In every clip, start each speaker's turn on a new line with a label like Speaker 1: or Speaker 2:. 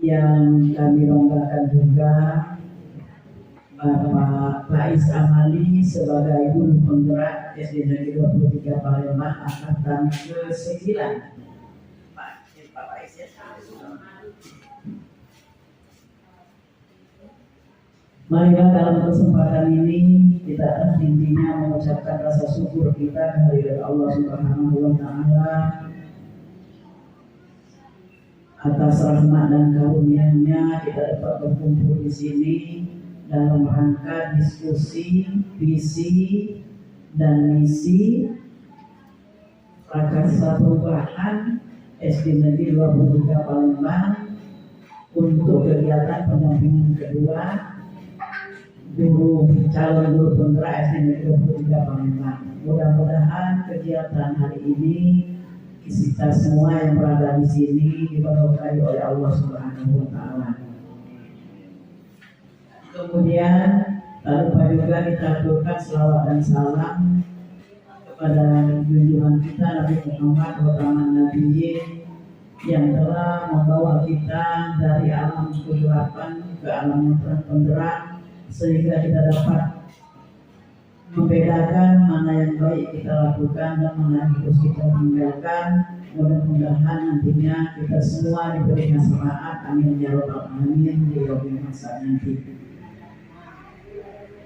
Speaker 1: yang kami banggakan juga Bapak Faiz Amali sebagai guru penggerak SD Negeri 23 Palembang angkatan ke-9. Pak Faiz ya. Marilah dalam kesempatan ini kita intinya mengucapkan rasa syukur kita kehadirat Allah Subhanahu wa Ta'ala atas rahmat dan karunia-Nya kita dapat berkumpul di sini dalam rangka diskusi visi dan misi Prakarsa Perubahan SD Negeri 23 Palembang untuk kegiatan pendampingan kedua calon guru penggerak SD Negeri 23 Palembang. Mudah-mudahan kegiatan hari ini kita semua yang berada di sini diberkahi oleh Allah Subhanahu wa Ta'ala. Kemudian tak lupa juga kita aturkan selawat dan salam kepada junjungan kita Nabi Muhammad SAW yang telah membawa kita dari alam kegelapan ke alam yang terang benderang sehingga kita dapat membedakan mana yang baik kita lakukan dan mana yang harus kita tinggalkan. Mudah-mudahan nantinya kita semua diberikan syafaat. Amin ya rabbal alamin di yaumil hisab nanti.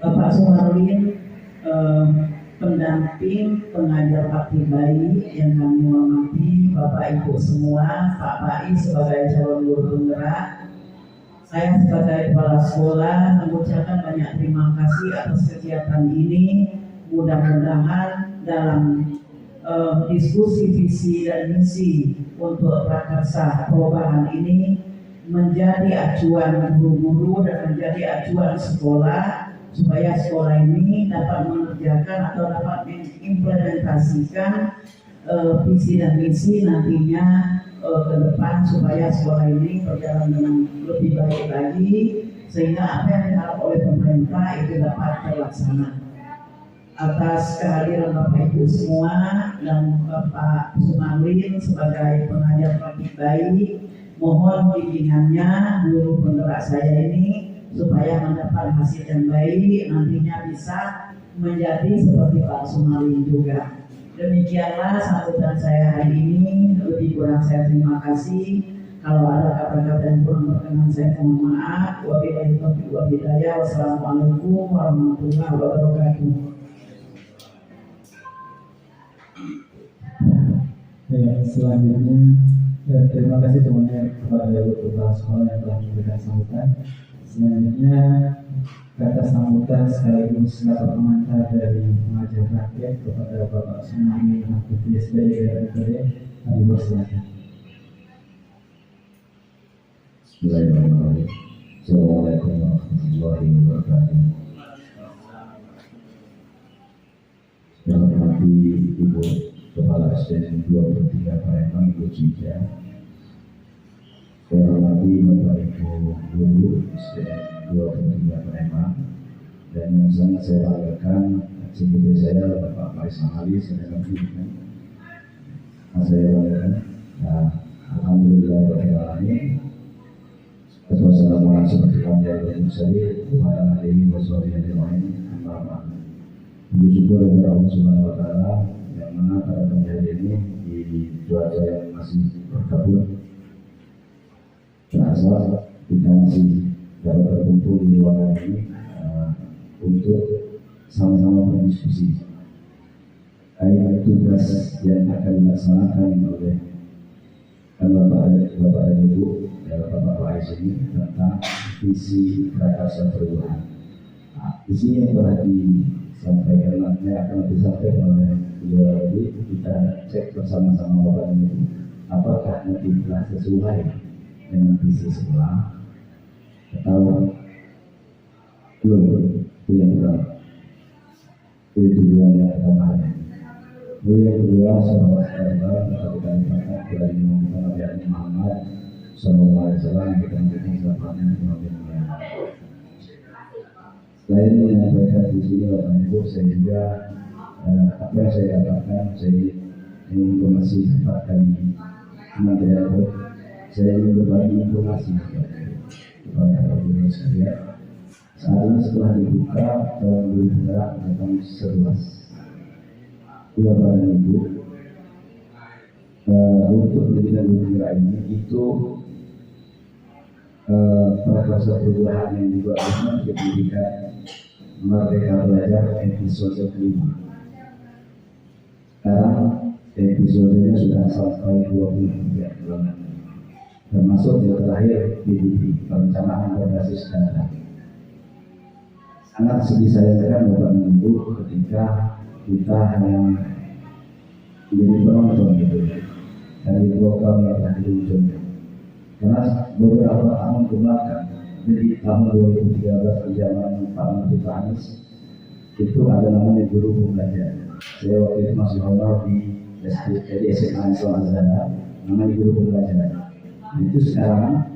Speaker 1: Bapak Sumarlin, pendamping pengajar bakti bayi yang kami hormati, Bapak Ibu semua, Pak Faiz sebagai calon guru penggerak, saya sebagai kepala sekolah mengucapkan banyak terima kasih atas kegiatan ini. Mudah-mudahan dalam diskusi visi dan misi untuk prakarsa perubahan ini menjadi acuan guru-guru dan menjadi acuan sekolah supaya sekolah ini dapat mengerjakan atau dapat mengimplementasikan visi dan misi nantinya ke depan supaya sekolah ini berjalan dengan lebih baik lagi sehingga apa yang diharapkan oleh pemerintah itu dapat terlaksana. Atas kehadiran Bapak Ibu semua dan Bapak Sumarlin sebagai pengajar praktik bayi, mohon bimbingannya guru penggerak saya ini supaya mendapat hasil yang baik nantinya bisa menjadi seperti Pak Sumarlin juga. Demikianlah sambutan saya hari ini. Lebih kurang saya terima kasih. Kalau ada kata-kata yang kurang berkenan saya mohon maaf. Wabillahi taufiq wal hidayah. Wassalamualaikum warahmatullahi wabarakatuh.
Speaker 2: Ya, selanjutnya terima kasih semuanya kepada Ibu Kepala Sekolah yang telah memberikan sambutan. Selanjutnya kata sambutan sekaligus kata pengantar dari pengajar rakyat kepada Bapak Sumarlin Aktivis BDRPD. Kami bersilakan.
Speaker 3: Bismillahirrahmanirrahim. Assalamualaikum warahmatullahi wabarakatuh. Yang hormati Ibu Kepala SDN 23 Palembang, Ibu Cika. Yang hormati Bapak Ibu Guru SDN 23 Palembang, dan yang sangat saya banggakan sebagai saya Bapak Faiz Amali sedang pendidikan. Saya banggakan. Alhamdulillah berkali. Wassalamualaikum warahmatullahi wabarakatuh. Wa alihi wasallam. Bersyukur kepada Allah Subhanahu wa Ta'ala yang mana pada pagi hari ini di cuaca yang masih berkabut, terasa kita masih dapat berkumpul di ruangan ini untuk sama-sama berdiskusi terkait tugas yang akan dilaksanakan oleh Bapak dan Ibu Bapak Faiz ini tentang visi prakarsa perubahan. Visi yang telah disampaikan nanti akan disampaikan oleh beliau lagi. Kita cek bersama-sama Bapak dan Ibu apakah nanti telah sesuai dengan visi sekolah atau belum. Itu yang pertama. Itu tujuan yang pertama. Yang kedua, salawat serta kalimat dari Nabi Muhammad Sallallahu Alaihi Wasallam kita memberikan selamatnya kepada. Selain menyampaikan di sini Bapak Ibu, saya juga apa yang saya dapatkan, saya ingin informasi cepat dari Kementerian saya ingin berbagi informasi kepada ibu sekalian. Saat ini setelah dibuka tahun 2011, Bapak dan Ibu, untuk pendidikan guru ini itu prakersa perubahan yang juga benar pendidikan Merdeka Belajar episode kelima. Sekarang episodenya sudah sampai 23 bulan, termasuk yang terakhir PDP, perencanaan berbasis data. Sangat sedih saya kan Bapak dan Ibu ketika kita hanya menjadi penonton gitu dari program yang telah diluncurkan. Karena beberapa tahun kebelakang, jadi tahun 2013 di zaman Pak Menteri Pak Anies, itu ada namanya guru pembelajar. Saya waktu itu masih honor di SMA Islam Azhar, namanya guru pembelajar. Itu sekarang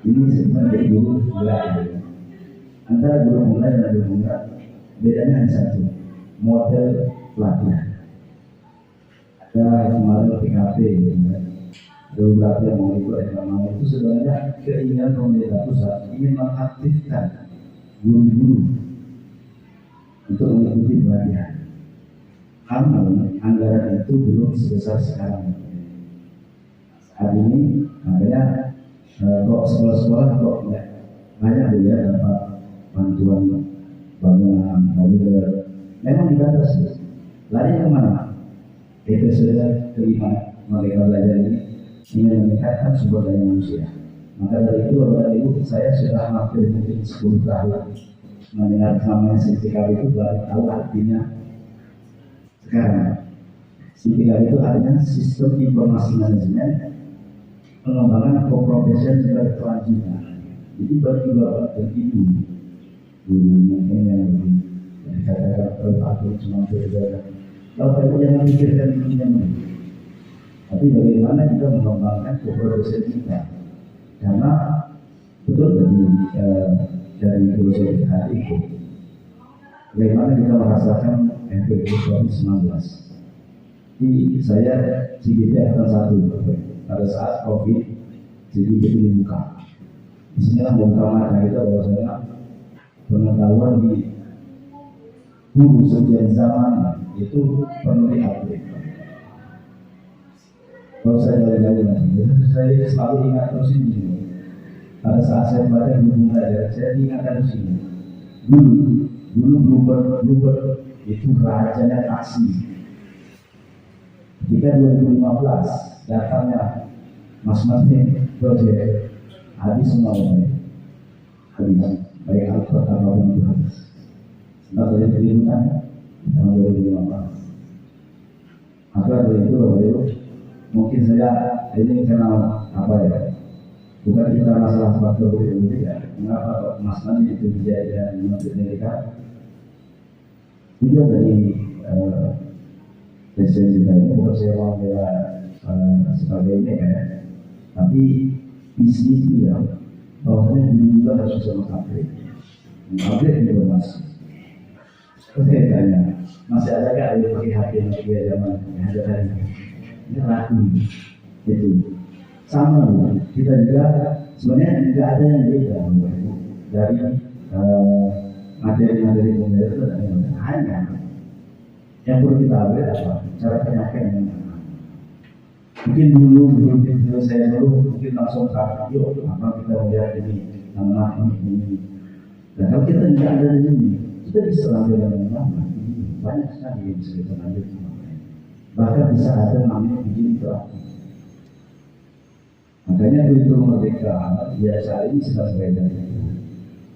Speaker 3: ini sebenarnya jadi guru pembelajar. Antara guru pembelajar dan guru pembelajar bedanya hanya satu, model pelatihan. Ada kemarin PKP, ada beberapa yang mau ikut ekonomi itu sebenarnya keinginan pemerintah pusat ingin mengaktifkan guru-guru untuk mengikuti pelatihan. Namun anggaran itu belum sebesar sekarang. Saat ini makanya kok sekolah-sekolah kok banyak dia dapat bantuan bangunan mobil, memang dibatasi. Lari kemana? Episode kelima Merdeka Belajar ini ingin meningkatkan sumber daya manusia. Maka dari itu Bapak dan Ibu, saya sudah hampir mungkin 10 tahun mendengar namanya CPKB itu, baru tahu artinya sekarang. CPKB itu artinya Sistem Informasi Manajemen Pengembangan Keprofesian Berkelanjutan. Jadi bagi Bapak dan Ibu, guru mungkin yang lebih dikatakan terpakai cuma berbeda. Bapak Ibu jangan mikirkan dunia ini, tapi bagaimana kita mengembangkan keprofesian kita. Karena betul dari filosofi hari itu, bagaimana kita merasakan efek COVID-19. Jadi saya CGP akan satu pada saat COVID, CGP itu dibuka. Di sini membuka mata kita bahwasanya pengetahuan di guru sejak zaman itu perlu diupgrade. Kalau saya jauh-jauh nanti, saya selalu ingat terus ini. Pada saat saya belajar guru belajar, saya ingatkan di sini. Dulu Bluebird itu rajanya taksi. Ketika 2015 datangnya masing-masing proyek habis semua habis, baik Alfred apapun itu habis. Setelah saya keributan tahun 2015. Maka dari itu Bapak Ibu, mungkin saya ini kenal apa ya? Bukan kita masalah faktor politik ya. Mengapa Mas Nandi itu dijadikan Menteri Pendidikan? Juga dari presiden kita ini bukan saya mau bela sebagai ini ya, tapi visi dia bahwasanya juga harus bisa mengupgrade informasi. Saya tanya, masih ada nggak yang pakai HP Nokia zaman yang ada hari ini? Ini laku itu sama, kita juga sebenarnya tidak ada yang beda dari materi-materi pembelajaran itu dan hanya yang perlu kita upgrade apa? Cara penyampaian. Mungkin dulu video saya dulu mungkin langsung yuk apa kita melihat ini nama ini. Dan kalau kita tidak ada di sini, kita bisa ambil yang lama. Banyak sekali yang bisa kita ambil. Bahkan bisa ada namanya izin interaktif. Makanya itu Merdeka biasa ini sedang beredar.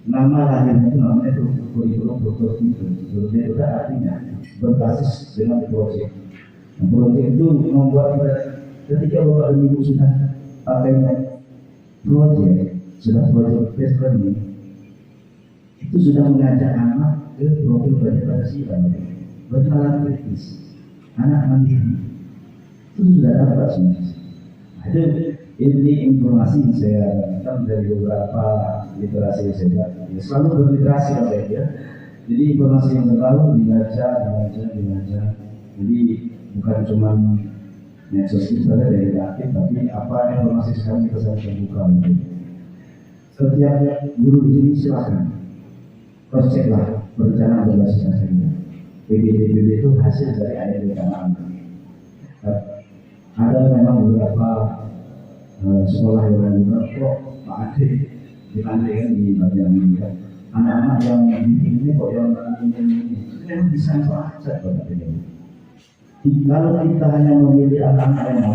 Speaker 3: Nama lahirnya itu namanya kurikulum prototipe. Itu artinya berbasis dengan proyek. Proyek itu membuat kita ketika Bapak dan Ibu sudah pakai proyek, sudah proyek based learning, itu sudah mengajak anak ke profil belajar Pancasila, bernalar kritis, anak mandiri, itu sudah dapat semua. Itu ini informasi yang saya dapatkan dari beberapa literasi yang saya baca. Ya, selalu berliterasi oleh dia. Jadi informasi yang terlalu dibaca. Jadi bukan cuma medsos itu ada dari aktif, tapi apa informasi sekarang kita sangat terbuka. Setiap guru di sini silakan cross check lah perencanaan berbasis bahasa Indonesia. PBDB itu hasil dari ANBK. Ada memang beberapa sekolah yang menggunakan kok Pak Ade dipandai di bagian ini kan. Anak-anak yang bikin ini kok yang ini memang bisa saja Bapak ini. Kalau kita hanya memilih anak-anak yang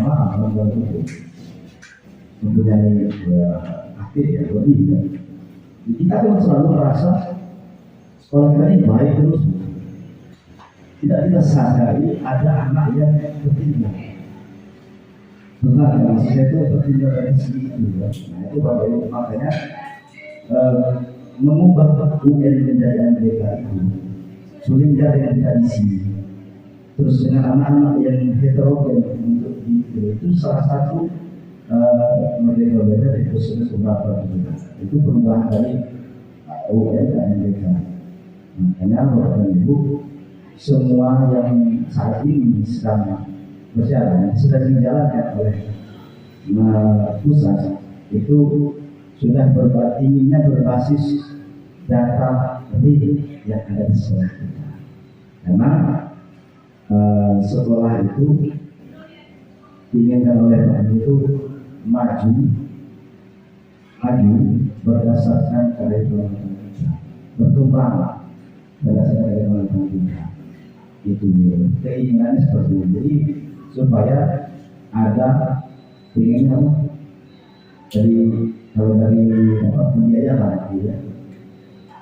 Speaker 3: mempunyai aktif ya lebih kan. Kita kan selalu merasa sekolah kita ini baik terus. Tidak kita sadari ada anak yang bertindak. Benar, maksudnya itu bertindak dari segi itu. Nah itu Bapak Ibu makanya mengubah UN menjadi ANBK itu sulit dengan tradisi. Terus dengan anak-anak yang heterogen untuk itu salah satu merdeka belajar itu sudah beberapa itu perubahan dari UN dan ANBK. Makanya Bapak Ibu semua yang saat ini sedang berjalan sudah dijalankan oleh pusat itu sudah inginnya berbasis data real yang ada di sekolah kita. Karena sekolah itu diinginkan oleh Pak itu maju berdasarkan curriculum kita, berkembang berdasarkan curriculum kita. Itu keinginannya seperti itu. Jadi supaya ada keinginan dari pembiayaan ya.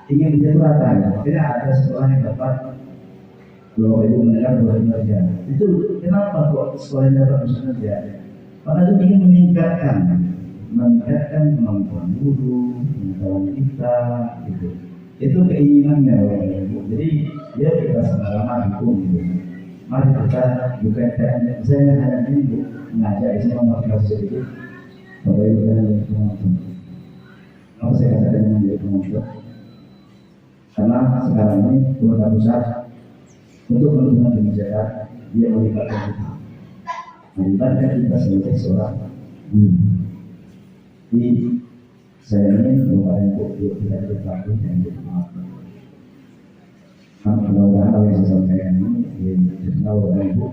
Speaker 3: Ingin dia rata, makanya ada sekolah yang dapat kalau ibu mendengar buat kerja. Itu kenapa kok sekolah yang dapat kerja? Karena itu ingin meningkatkan kemampuan guru, pengetahuan kita, gitu. Itu keinginannya Ibu. Jadi ya kita sama-sama dukung gitu. Mari kita bukan saya hanya ini Bu mengajak saya memotivasi sedikit. Bapak Ibu dan teman-teman. Apa saya katakan menjadi penonton? Karena sekarang ini pemerintah pusat untuk mendukung kebijakan dia melibatkan kita sebagai seorang guru. Jadi saya ingin Bapak Ibu tidak berlaku dan berlaku. Mudah-mudahan hal yang saya sampaikan ini dikenal Bapak Ibu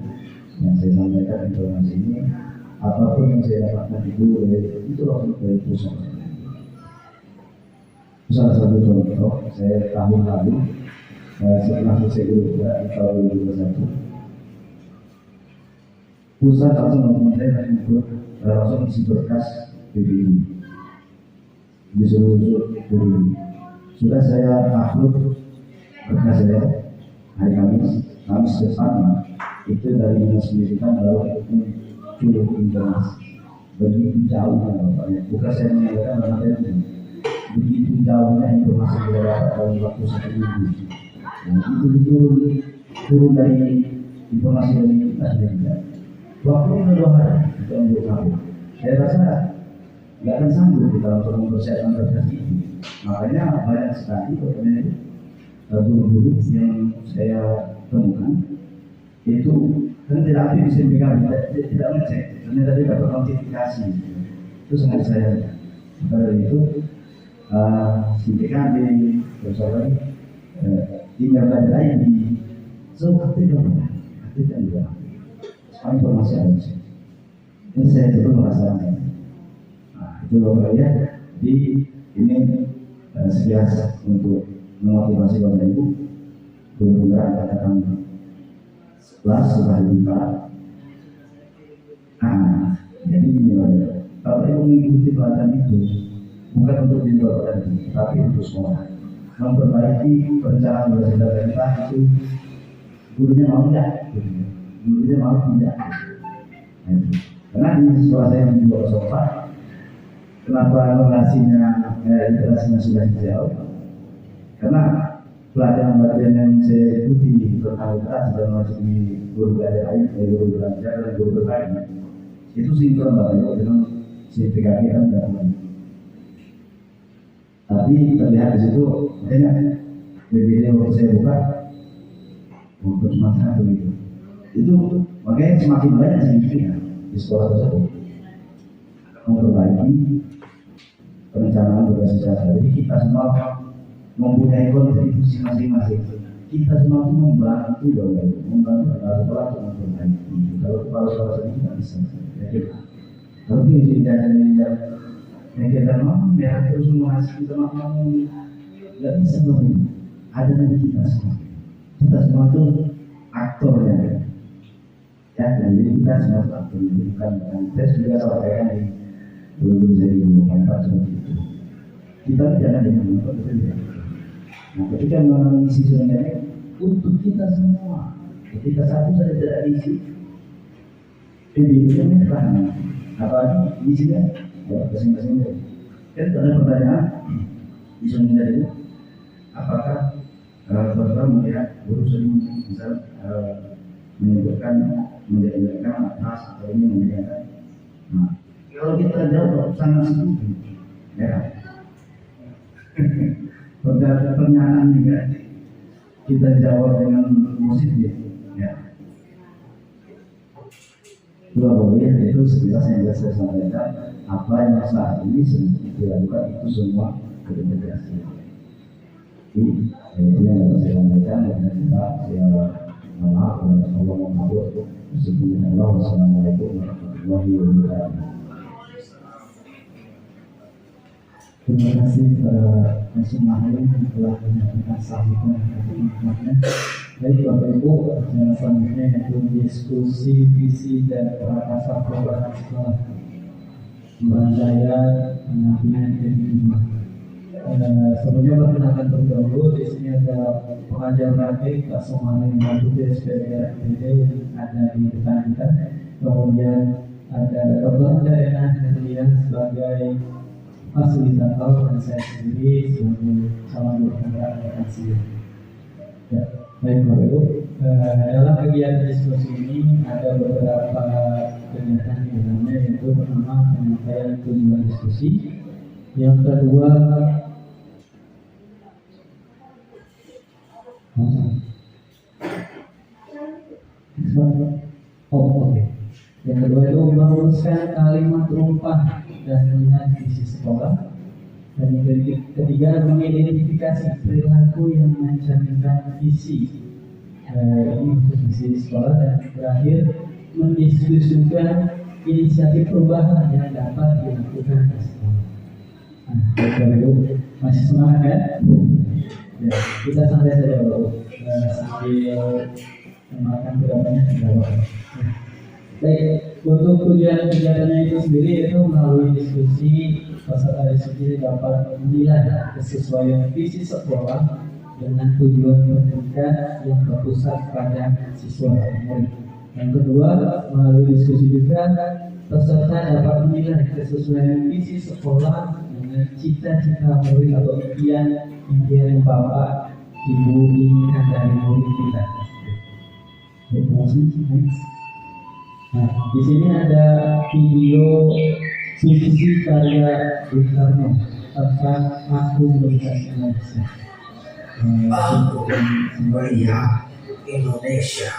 Speaker 3: yang saya sampaikan informasi ini apapun yang saya dapatkan itu langsung dari pusat. Salah satu contoh saya tahun lalu setelah selesai guru di tahun 2021 pusat langsung langsung isi berkas PBI di seluruh PBI. Sudah saya upload berkas saya hari Kamis depan itu dari Dinas Pendidikan lalu turun informasi begitu jauhnya Bapaknya. Bukan saya menyampaikan bahwa begitu jauhnya informasi dalam waktu 1 minggu. Itu turun dari informasi dari kita sendiri. Waktu 2 hari kita untuk tahu. Saya rasa nggak akan sanggup kita untuk mempersiapkan berkas itu. Makanya banyak sekali guru-guru yang saya temukan itu kan tidak aktif di SMPK, tidak ngecek, ternyata dia dapat notifikasi. Itu sangat saya. Karena itu SMPK di bersama tinggal dari ID, semua aktif dan juga informasi harus. Ini saya dulu merasakan. Itu Bapak ya. Jadi ini sekilas untuk memotivasi Bapak Ibu guru angkatan 11 sudah dibuka. Jadi ini Bapak Ibu mengikuti pelatihan itu bukan untuk diri Bapak Ibu, tapi untuk sekolah. Memperbaiki perencanaan belajar kita itu gurunya mau tidak, gurunya mau tidak. Karena di sekolah saya di 204, kenapa literasinya sudah dijawab? Karena pelatihan yang saya ikuti berkali-kali dan masuk di guru belajar lain, guru belajar dan guru berlain itu sinkron Bapak dengan CPKG kan tidak. Tapi terlihat di situ makanya BBD waktu saya buka untuk semacam begitu. Itu makanya semakin banyak signifikan. sekolah tersebut memperbaiki perencanaan berbasis data. Jadi kita semua mempunyai kontribusi masing-masing. Kita semua itu membantu kepala sekolah untuk memperbaiki. Kalau kepala sekolah sendiri tidak bisa. Jadi kalau ini tidak kita mau merah terus mengasih kita mau nggak bisa begini. Ada dari kita semua. Kita semua itu aktornya. Ya, jadi kita semua aktor. Bukan tes juga sampaikan di belum jadi 24 seperti itu. Kita tidak ada yang betul ya. Nah, ketika mengisi sebenarnya untuk kita semua. Ketika satu saja tidak diisi, jadi itu kan apa isinya? Ya, masing-masing. Kan ada pertanyaan di sebenarnya itu, apakah saudara melihat guru sering misal menyebutkan menjadikan atas atau ini menjadikan. Nah, kalau kita jawab sangat setuju, ya. Pertanyaan juga kita jawab dengan positif, ya. Dua boleh itu sekilas yang biasa saya sampaikan. Apa yang saat ini sedang dilakukan itu semua terintegrasi. Ini yang dapat saya sampaikan dan kita saya maaf dan Allah mengatur. Assalamualaikum warahmatullahi wabarakatuh.
Speaker 2: Terima kasih kepada semua yang telah menyampaikan sambutan dan hikmahnya. Baik Bapak Ibu, acara selanjutnya yaitu diskusi visi dan prakarsa perubahan sekolah Bandaya penampilan kedua. Sebelumnya perkenalkan terlebih dahulu, di sini ada pengajar praktik Pak Somali Madu SPDR yang ada di depan kita. Kemudian ada Dr. Daerah Nadia sebagai fasilitator dan saya sendiri sebagai calon guru penggerak edukasi. Ya, baik Bapak Ibu, dalam kegiatan diskusi ini ada beberapa kegiatan di dalamnya, yaitu pertama penyampaian tujuan diskusi, yang kedua yang kedua itu meluruskan kalimat rumpah dan melihat visi sekolah, dan yang ketiga mengidentifikasi perilaku yang mencerminkan visi ini untuk visi sekolah, dan terakhir mendiskusikan inisiatif perubahan yang dapat dilakukan di sekolah. Nah, Bapak masih semangat kan? Ya, kita santai saja Bapak, sambil memakan berapanya jawab. Baik, untuk tujuan kegiatannya itu sendiri itu melalui diskusi, peserta diskusi dapat menilai kesesuaian visi sekolah dengan tujuan pendidikan yang berpusat pada siswa dan murid. Yang kedua, melalui diskusi juga peserta dapat menilai kesesuaian visi sekolah dengan cita-cita murid atau impian yang Bapak Ibu inginkan dari murid kita. Next. Nah, di sini ada video visi karya Bung Karno tentang Aku Melihat Indonesia.
Speaker 4: Aku melihat Indonesia,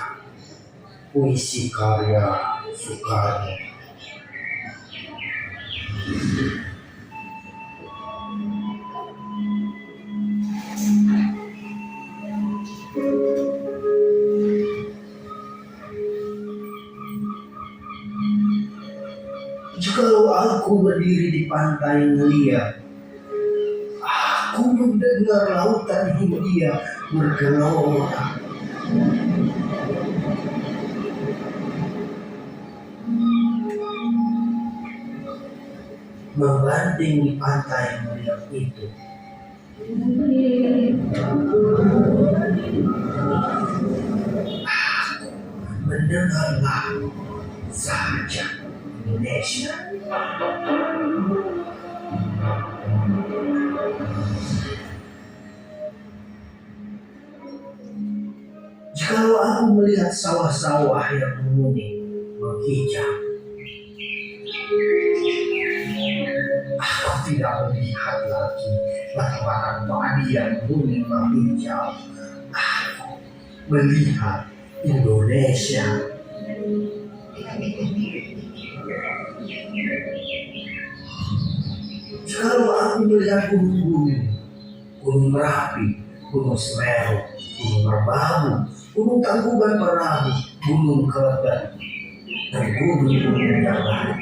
Speaker 4: puisi karya Soekarno. Jikalau aku berdiri di pantai melihat, aku mendengar lautan Hindia bergelora. Membanting di pantai melihat itu, mendengarlah saja Indonesia. Jikalau aku melihat sawah-sawah yang menguning menghijau, aku tidak melihat lagi ladang padi yang menguning menghijau. Aku melihat Indonesia. Kalau aku melihat gunung-gunung, Gunung Merapi, Gunung Semeru, Gunung Merbabu, Gunung Tangkuban Perahu, Gunung Kelebat, dan gunung-gunung yang lain.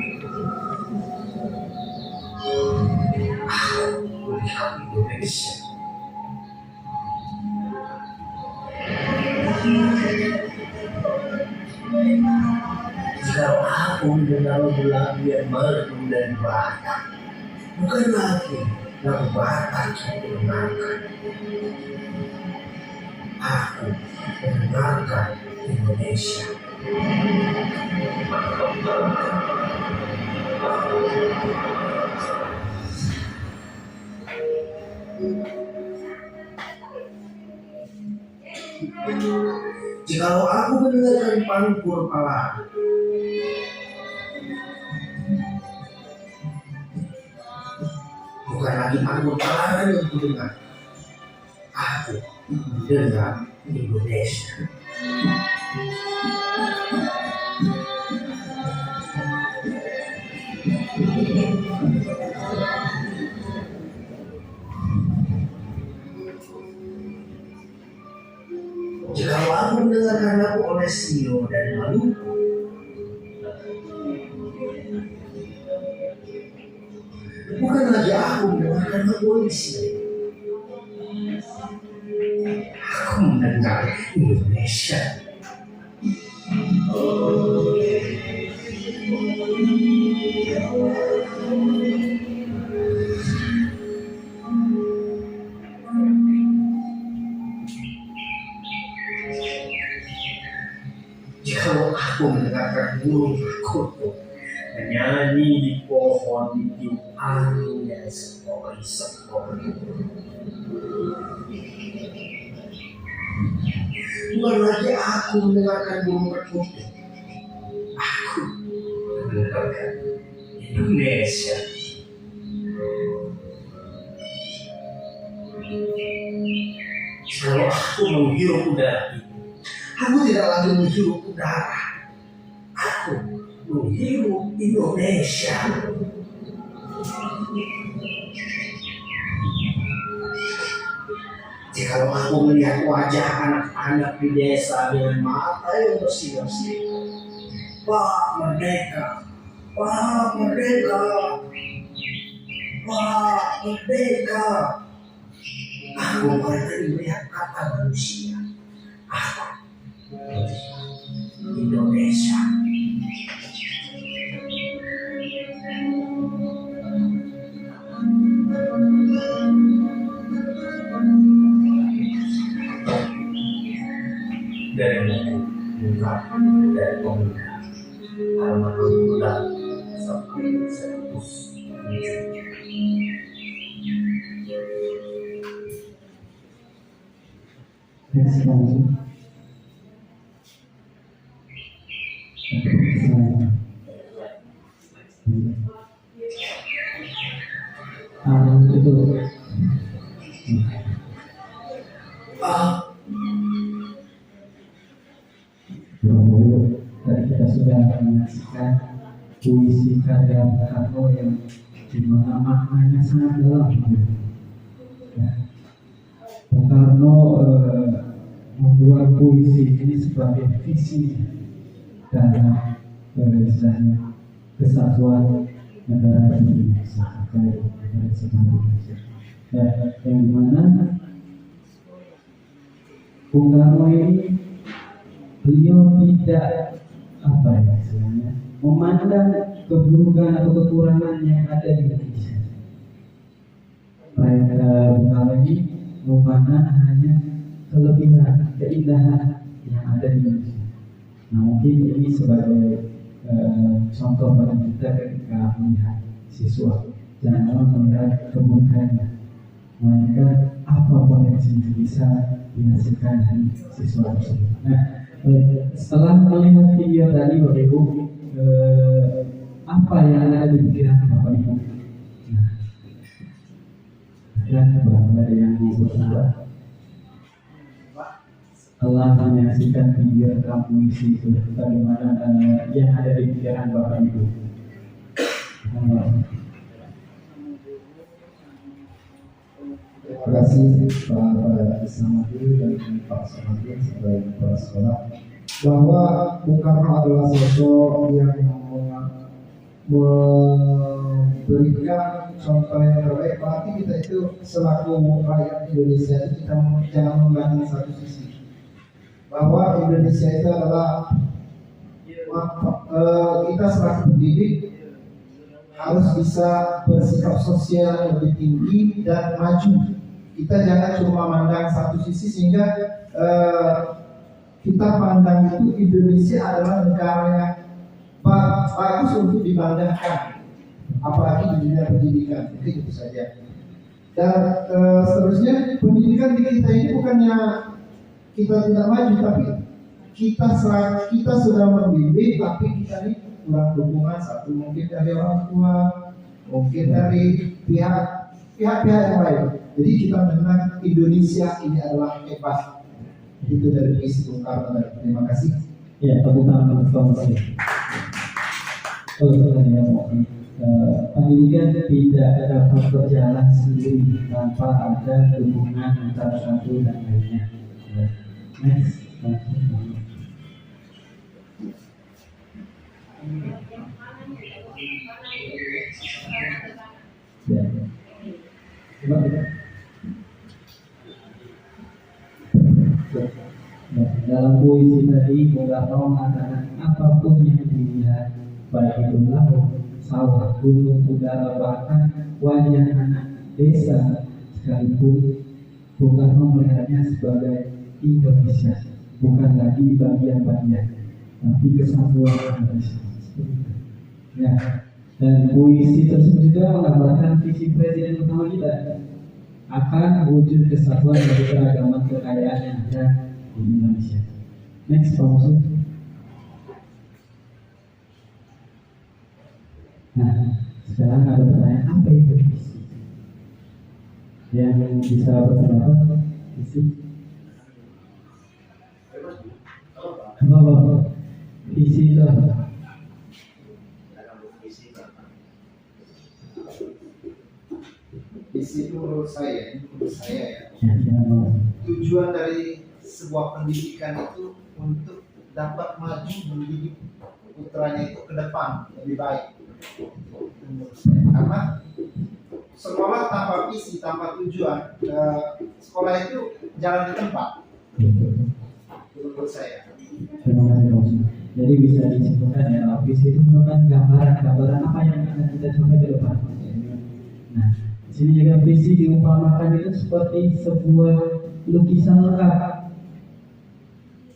Speaker 4: Aku melihat Indonesia. Jika aku mendengar lagu yang merdu dan Batak, bukan lagi lagu Batak yang mendengarkan. Aku mendengarkan Indonesia. Jikalau aku mendengarkan pangkur pala, bukan lagi pangkur pala yang kudengar. Aku mendengar Indonesia. Jikalau aku mendengarkan lagu Olesio dan Maluku, bukan lagi aku mendengarkan lagu Olesio. Aku mendengar Indonesia. Jikalau aku mendengarkan burung perkutut menyanyi di pohon di tiup angin yang sepoi-sepoi, bukan lagi aku mendengarkan burung perkutut. Aku mendengarkan Indonesia. Kalau aku menghirup udara ini, aku tidak lagi menghirup udara. Aku menghirup Indonesia. Jikalau aku melihat wajah anak-anak di desa dengan mata yang bersih-bersih, Pak Merdeka, Pak Merdeka, Pak Merdeka. Aku mulai melihat kata manusia. Aku melihat Indonesia. Dari buku Bukan dari Pemuda halaman 2 sampai 107.
Speaker 2: Tadi kita sudah menyaksikan puisi karya Bung Karno yang dimana maknanya sangat dalam. Ya. Bung Karno membuat puisi ini sebagai visi dalam istilahnya kesatuan negara Indonesia, Indonesia. Ya, yang dimana Bung Karno ini beliau tidak istilahnya memandang keburukan atau kekurangan yang ada di Indonesia. Bung Karno ini memandang hanya kelebihan, keindahan yang ada di Indonesia. Nah, mungkin ini sebagai contoh bagi kita ketika melihat siswa, jangan melihat keburukannya, melainkan apa potensi yang bisa dihasilkan dari siswa tersebut. Nah, setelah melihat video tadi Bapak Ibu, apa yang ada di pikiran Bapak Ibu? Nah, ada yang berubah. Setelah menyaksikan video rekam puisi itu, bagaimana yang ada di pikiran Bapak Ibu? kasih Pak Islamadi dan Pak Somadi sebagai kepala sekolah bahwa Bung Karno adalah sosok yang memberikan contoh yang terbaik. Berarti kita itu selaku rakyat Indonesia itu kita jangan memandang satu sisi bahwa Indonesia itu adalah kita selaku pendidik harus bisa bersikap sosial yang lebih tinggi dan maju. Kita jangan cuma memandang satu sisi sehingga kita pandang itu Indonesia adalah negara yang bagus untuk dibanggakan, apalagi di dunia pendidikan. Jadi itu saja. Dan seterusnya pendidikan di kita ini bukannya kita tidak maju, tapi kita sudah membimbing, tapi kita ini kurang dukungan, satu mungkin dari orang tua, mungkin dari pihak-pihak yang lain. Jadi kita menang Indonesia ini adalah hebat. Itu dari visi Bung Karno. Terima kasih.
Speaker 5: Ya, tepuk tangan untuk kamu saya. Pendidikan tidak dapat berjalan sendiri tanpa ada dukungan antara satu dan lainnya. Next. Ya. Dalam puisi tadi Bung Karno mengatakan apapun yang dilihat, baik itu laut, sawah, gunung, udara, bahkan wajah anak desa sekalipun, Bung Karno melihatnya sebagai Indonesia, bukan lagi bagian-bagian, tapi kesatuan Indonesia. Ya, dan puisi tersebut juga menggambarkan visi presiden utama kita akan wujud kesatuan dari keragaman kekayaan yang ada di Indonesia. Next, Pak Musuh. Nah, sekarang ada pertanyaan, apa itu visi? Yang bisa berpendapat visi? Apa? Visi itu apa?
Speaker 2: Visi itu menurut saya ya.
Speaker 5: Ya.
Speaker 2: Tujuan dari sebuah pendidikan itu untuk dapat maju mendidik putranya itu ke depan lebih baik. Karena sekolah tanpa visi, tanpa tujuan, sekolah itu jalan di tempat. Menurut saya.
Speaker 5: Terima kasih, Pak. Jadi bisa disimpulkan ya, visi itu merupakan gambaran apa yang akan kita capai ke depan. Nah, di sini juga visi diumpamakan itu seperti sebuah lukisan lengkap.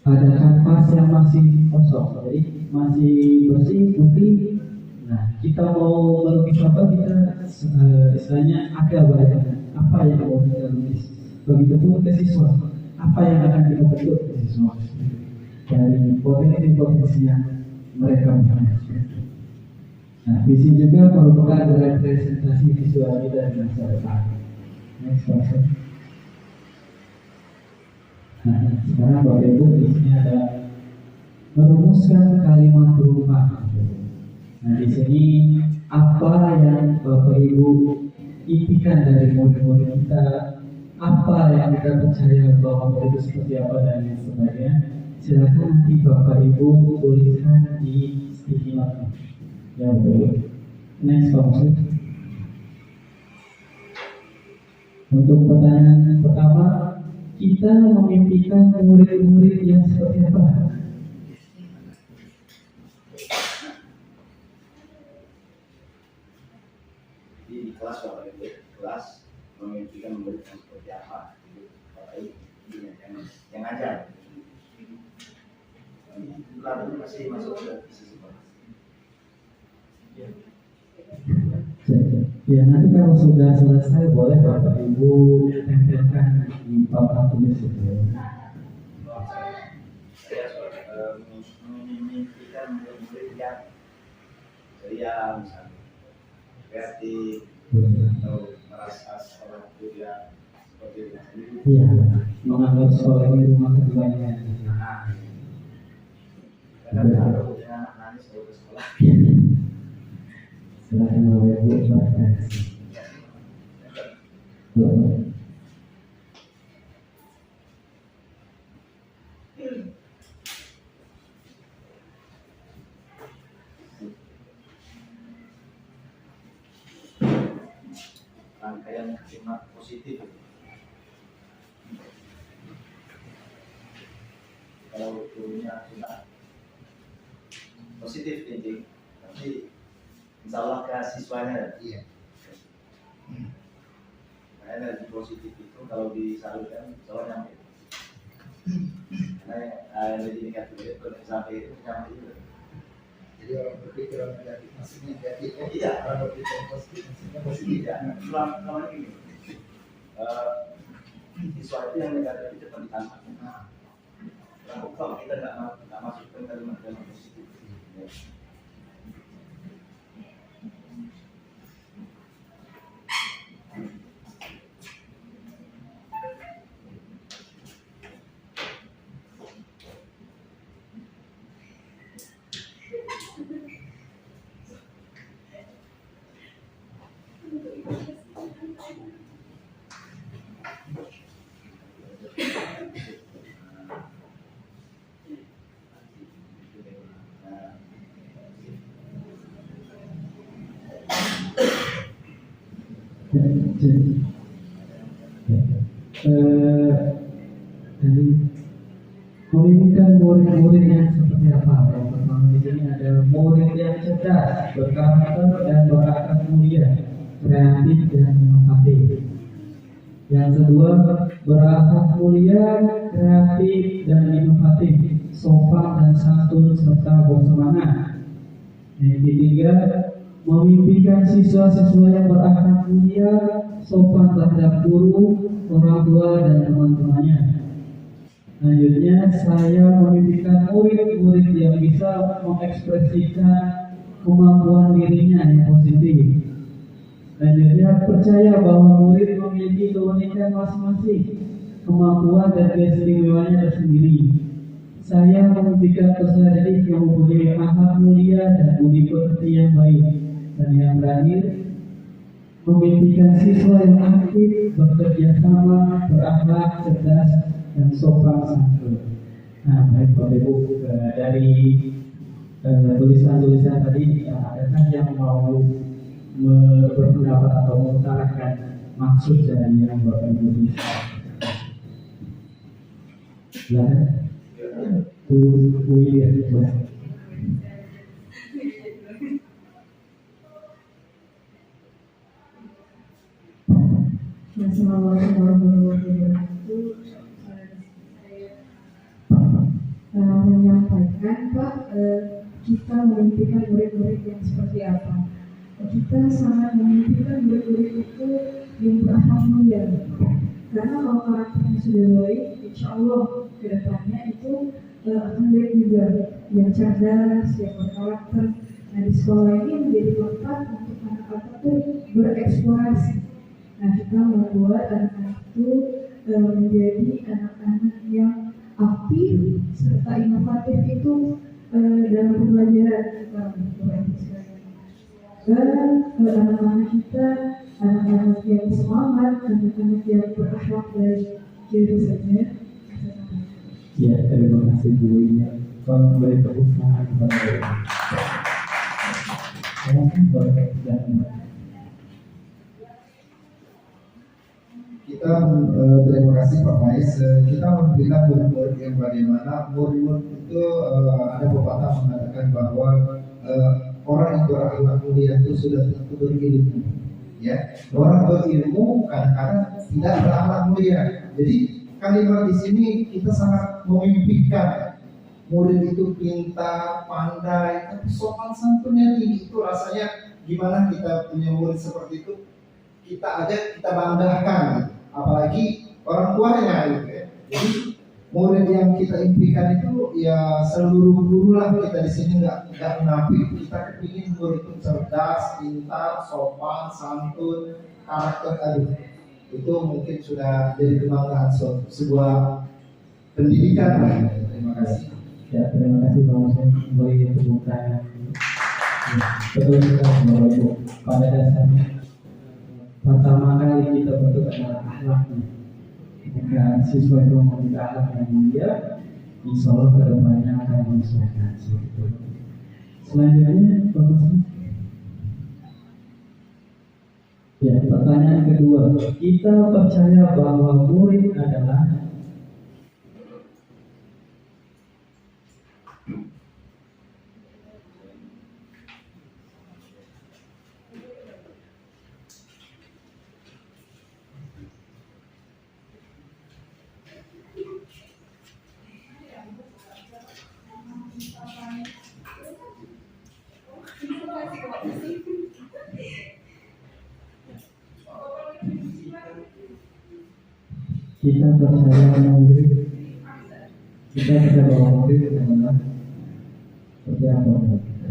Speaker 5: Ada kanvas yang masih kosong, jadi masih bersih, putih. Nah, kita mau melukis apa, kita istilahnya ada bayangan apa yang mau kita lukis. Begitupun ke siswa, apa yang akan kita bentuk ke siswa dari potensi-potensi yang mereka punya. Nah, visi juga merupakan representasi visual kita di masa depan. Next person. Nah, sekarang Bapak Ibu di sini ada merumuskan kalimat berupa. Nah, di sini apa yang Bapak Ibu impikan dari murid-murid kita, apa yang kita percaya bahwa itu seperti apa dan lain sebagainya. Silakan nanti Bapak Ibu tuliskan di sticky note. Ya, Bapak. Next, Pak Musuh. Untuk pertanyaan pertama, kita memimpikan murid-murid yang seperti apa?
Speaker 3: Di kelas Bapak Ibu, kelas memimpikan murid yang seperti apa? Bapak Ibu yang ajar. Lalu masih masuk ke sisi
Speaker 5: Ya, nanti kalau sudah selesai boleh Bapak Ibu tempelkan di papan tulis itu.
Speaker 3: Saya memimpikan murid-murid yang ceria, misalnya kreatif atau merasa sekolah itu ya seperti itu.
Speaker 5: Iya, menganggap sekolah ini rumah keduanya.
Speaker 3: Kadang kalau anak nangis kalau ke sekolah.
Speaker 5: Silahkan Bapak Ibu berkreasi.
Speaker 2: yang kalimat positif. Kalau gurunya cuma positif thinking, nanti insya Allah ke siswanya. Iya. Energi positif itu kalau disalurkan insya Allah nyampe. Karena energi negatif itu kalau sampai itu nyampe juga.
Speaker 6: Jadi orang berpikir negatif maksudnya negatif.
Speaker 2: Iya.
Speaker 6: Orang berpikir positif maksudnya positif.
Speaker 2: Ya, selama ini siswa itu yang negatif itu cepat ditangkap. Kalau kita nggak masukkan kalimat-kalimat positif, ya.
Speaker 5: Jadi memimpikan murid-murid yang seperti apa? Yang pertama di sini ada murid yang cerdas, berkarakter dan berakhlak mulia, kreatif dan inovatif. Yang kedua, berakhlak mulia, kreatif dan inovatif, sopan dan santun serta bersemangat. Yang ketiga, memimpikan siswa-siswa yang berakhlak mulia, sopan terhadap guru, orang tua dan teman-temannya. Selanjutnya, saya memimpikan murid-murid yang bisa mengekspresikan kemampuan dirinya yang positif. Selanjutnya, percaya bahwa murid memiliki keunikan masing-masing, kemampuan dan keistimewanya tersendiri. Saya memimpikan peserta didik yang mempunyai akhlak mulia dan budi pekerti yang baik. Dan yang terakhir, memimpikan siswa yang aktif, bekerja sama, berakhlak, cerdas, dan sopan santun. Nah, baik Bapak Ibu, dari tulisan-tulisan tadi, adakah yang mau berpendapat atau mengutarakan maksud dari yang Bapak Ibu tulis? Silakan. Bu Ilya.
Speaker 7: Assalamualaikum warahmatullahi wabarakatuh. Saya menyampaikan Pak, kita memimpikan murid-murid yang seperti apa? Kita sangat memimpikan murid-murid itu yang berakhlak mulia. Karena kalau karakternya sudah baik, insya Allah ke depannya itu akan baik juga, yang cerdas, yang berkarakter. Nah, di sekolah ini menjadi tempat untuk anak-anak itu bereksplorasi. Nah, kita membuat anak-anak itu menjadi anak-anak yang aktif serta inovatif itu dalam pembelajaran kita dan anak-anak kita anak-anak yang semangat, anak-anak yang berakhlak baik. Jadi saja.
Speaker 5: Ya, terima kasih Bu Ilya. Tolong beri tepuk tangan kepada Bu.
Speaker 6: Kita terima kasih Pak Faiz. Kita memberikan murid-murid yang bagaimana murid-murid itu ada pepatah mengatakan bahwa orang yang berakhlak mulia itu sudah tentu berilmu. Ya, orang berilmu kadang-kadang tidak berakhlak mulia. Jadi kalimat di sini kita sangat memimpikan murid itu pintar, pandai, tapi sopan santunnya tinggi. Itu rasanya gimana kita punya murid seperti itu? Kita banggakan, gitu. Apalagi orang tuanya gitu ya. Jadi murid yang kita impikan itu ya seluruh guru lah, kita di sini nggak menafik. Kita kepingin murid itu cerdas, pintar, sopan, santun, karakter itu mungkin sudah jadi kebanggaan sebuah pendidikan. Terima kasih.
Speaker 5: Ya, terima kasih Pak Musen. Beri tepuk tangan. Betul sekali Bapak Ibu. Pada dasarnya pertama kali kita bentuk adalah akhlaknya. Jika siswa itu memiliki akhlak yang mulia, insya Allah kedepannya akan menyesuaikan. Selanjutnya, Bapak. Ya, pertanyaan kedua, kedua, kita percaya bahwa murid adalah kita percaya murid, kita percaya bahwa murid adalah seperti apa menurut kita?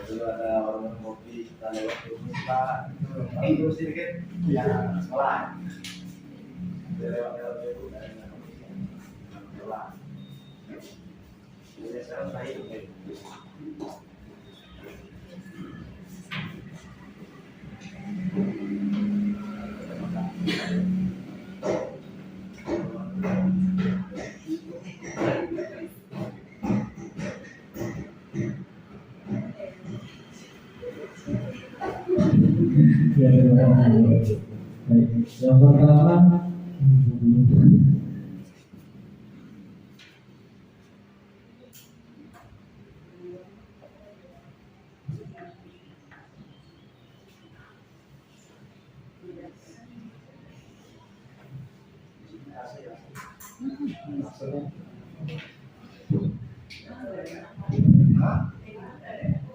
Speaker 3: Dulu ada orang kopi, kita lewat Musta, itu sedikit, ya sekolah. Dia lewat itu dari sekolah. Jadi sekarang saya itu.
Speaker 5: Ya, baik. Yang pertama,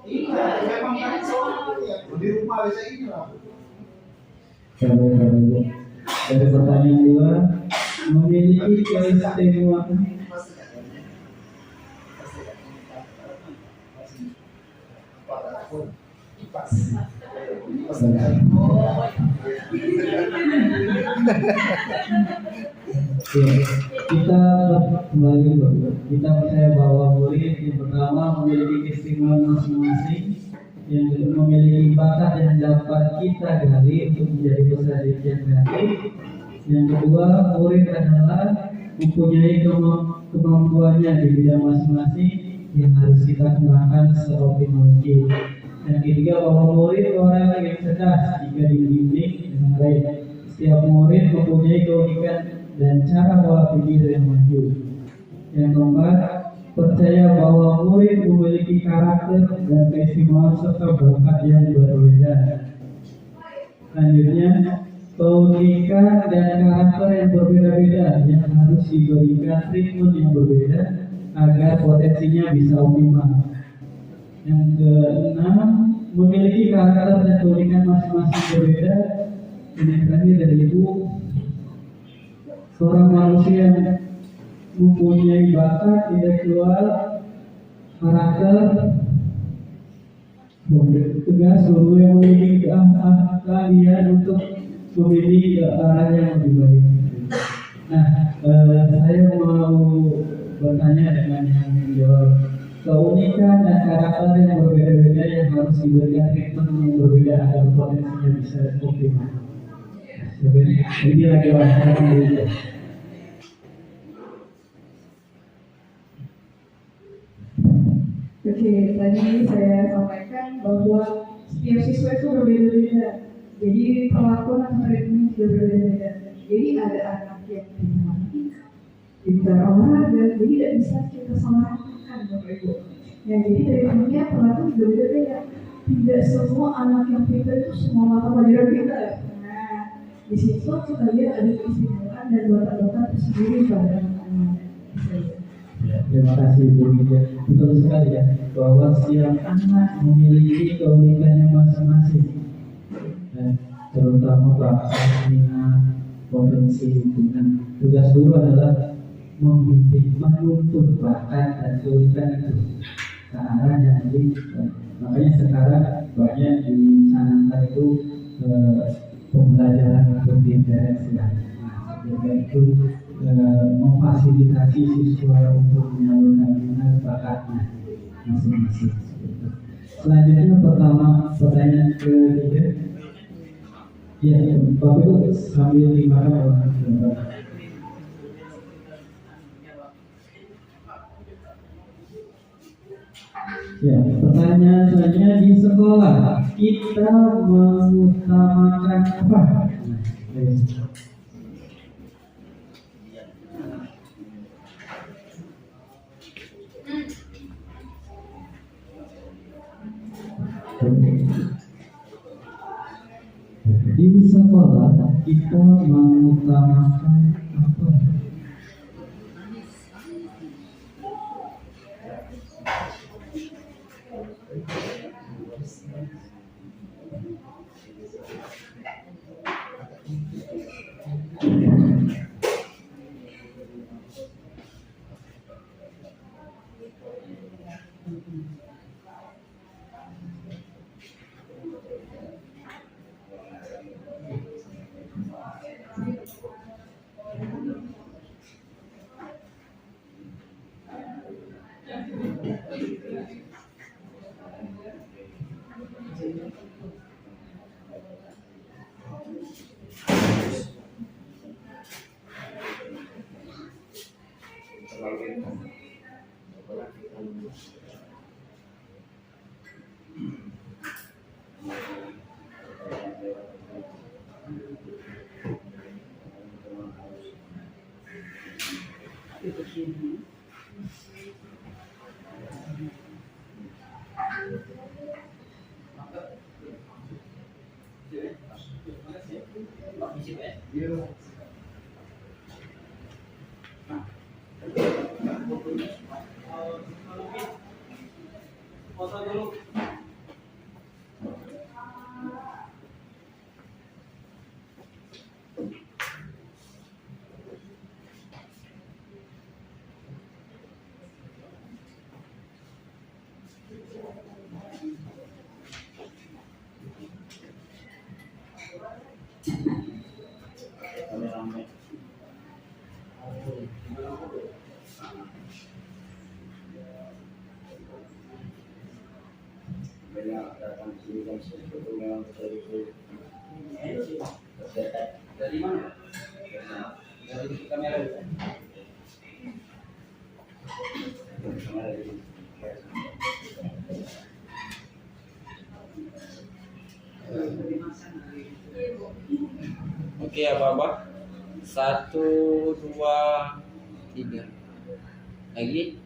Speaker 6: Iya, memang kan soalnya di rumah bisa ini lah.
Speaker 5: dari pertanyaan dua, memiliki keistimewaan. Kita kembali, kita percaya bahwa murid yang pertama memiliki keistimewaan masing-masing, yang kedua memiliki bakat yang dapat kita gali untuk menjadi peserta yang kreatif, yang kedua murid adalah mempunyai kemampuannya di bidang masing-masing yang harus kita kembangkan seoptimal mungkin. Yang ketiga bahwa murid orang yang cerdas jika dibimbing dengan baik. Setiap murid mempunyai keunikan dan cara pola pikir yang maju. Yang keempat, percaya bahwa murid memiliki karakter dan keistimewaan serta bakat yang berbeda. Selanjutnya, keunikan dan karakter yang berbeda-beda yang harus diberikan treatment yang berbeda agar potensinya bisa optimal. Yang keenam, memiliki karakter dan keunikan masing-masing berbeda. Ini terakhir dari Ibu, seorang manusia yang mempunyai bakat intelektual, karakter, tegas, guru yang memiliki keahlian untuk memilih ke arah yang lebih baik. Nah, saya mau bertanya dengan yang menjawab. Keunikan dan karakter yang berbeda-beda yang harus diberikan treatment yang berbeda agar potensinya bisa optimal. Jadi lagi bahasa dulu.
Speaker 7: Oke, tadi saya sampaikan bahwa setiap siswa itu berbeda-beda. Jadi perlakuan atau treatment juga berbeda-beda. Jadi ada anak yang pintar olahraga, jadi tidak bisa kita samaratakan Bapak Ibu. Ya jadi dari dunia perlakuan juga beda-beda. Tidak semua anak yang pintar itu semua mata pelajaran pintar. Nah, di situ kita lihat ada keistimewaan dan bakat-bakat tersendiri pada anak-anak.
Speaker 5: Ya, terima kasih Bu Widya. Betul sekali ya, bahwa setiap anak memiliki keunikannya masing-masing. Dan terutama bakat, minat, potensi lingkungan. Tugas guru adalah membimbing, menuntut bakat dan keunikan itu ke arah yang lebih baik. Makanya sekarang banyak dicanangkan itu pembelajaran berdiferensiasi. Nah, itu memfasilitasi siswa untuk menyalurkan minat bakatnya masing-masing. Selanjutnya pertanyaan ketiga. Ya, Bapak Ibu sambil dimakan oleh ya, pertanyaan selanjutnya, di sekolah kita mengutamakan apa? Di sekolah kita mengutamakan apa?
Speaker 2: Dari mana? Dari kamera. Oke ya Bapak. 1, 2, 3. Lagi.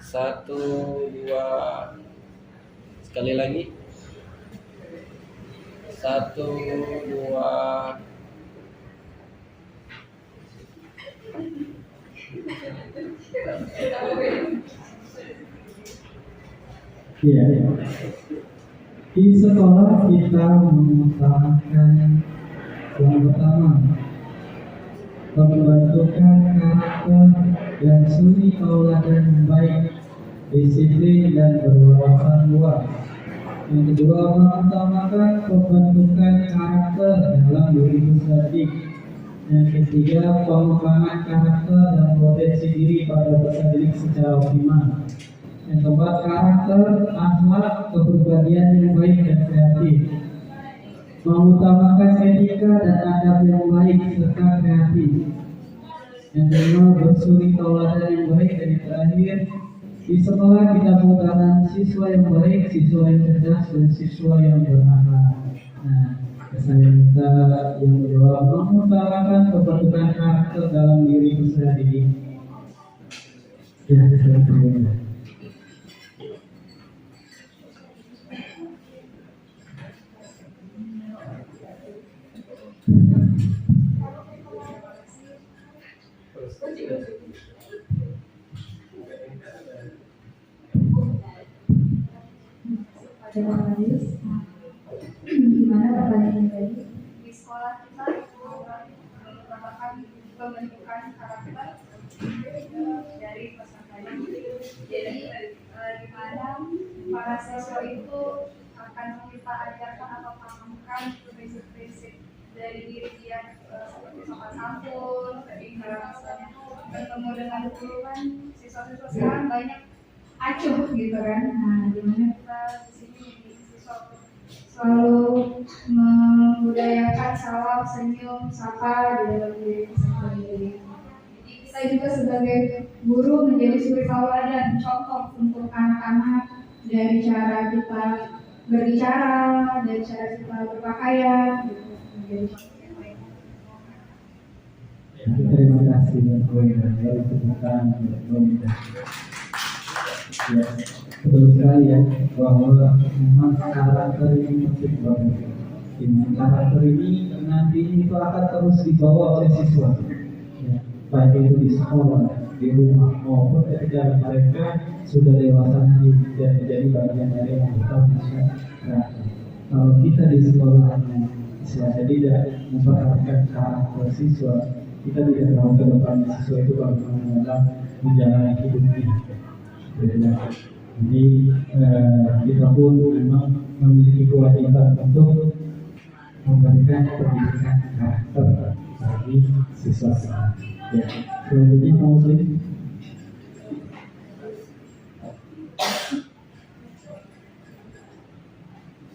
Speaker 2: 1, 2. Sekali lagi. 1, 2.
Speaker 5: Iya. Di sekolah kita mengutamakan yang pertama, pembentukan karakter dan suri tauladan yang baik, disiplin dan berwawasan luas. Yang kedua, mengutamakan pembentukan karakter dalam diri sendiri. Yang ketiga, pengembangan karakter dan potensi diri pada peserta didik secara optimal. Yang keempat, karakter, akhlak, kepribadian yang baik dan kreatif. Mengutamakan etika dan adab yang baik serta kreatif. Yang kelima, bersuri tauladan yang baik. Dan yang terakhir, di sekolah kita membutuhkan siswa yang baik, siswa yang cerdas, dan siswa yang berakhlak. Nah, saya minta yang menjawab, mengutamakan pembentukan karakter dalam diri peserta didik. Ya, saya terima.
Speaker 7: Terima kasih. Gimana pertanyaannya tadi?
Speaker 8: Di sekolah kita merupakan pembentukan karakter dari pesertanya. Jadi di mana para siswa itu akan kita ajarkan atau pahamkan prinsip-prinsip dari diri dia seperti sopan santun, misalnya bertemu dengan guru kan siswa-siswa sekarang banyak acuh gitu kan. Nah, gimana kita di sini siswa selalu membudayakan salam, senyum, sapa di dalam diri sendiri. Jadi kita juga sebagai guru menjadi suri tauladan, contoh untuk anak-anak dari cara kita berbicara, dari cara kita berpakaian, gitu. Menjadi contoh yang baik.
Speaker 5: Terima kasih Bapak dari kebutuhan ya, betul sekali ya bahwa memang karakter ini penting banget. Karakter ini nanti itu akan terus dibawa oleh siswa, ya, baik itu di sekolah, di rumah maupun ketika mereka sudah dewasa nanti dan menjadi bagian dari anggota masyarakat. Kalau kita di sekolahnya istilahnya tidak memperhatikan karakter siswa, kita tidak tahu ke depan siswa itu bagaimana dalam menjalani hidupnya. Jadi kita pun memang memiliki kewajiban untuk memberikan pendidikan karakter bagi siswa. Ya, selanjutnya mau sih.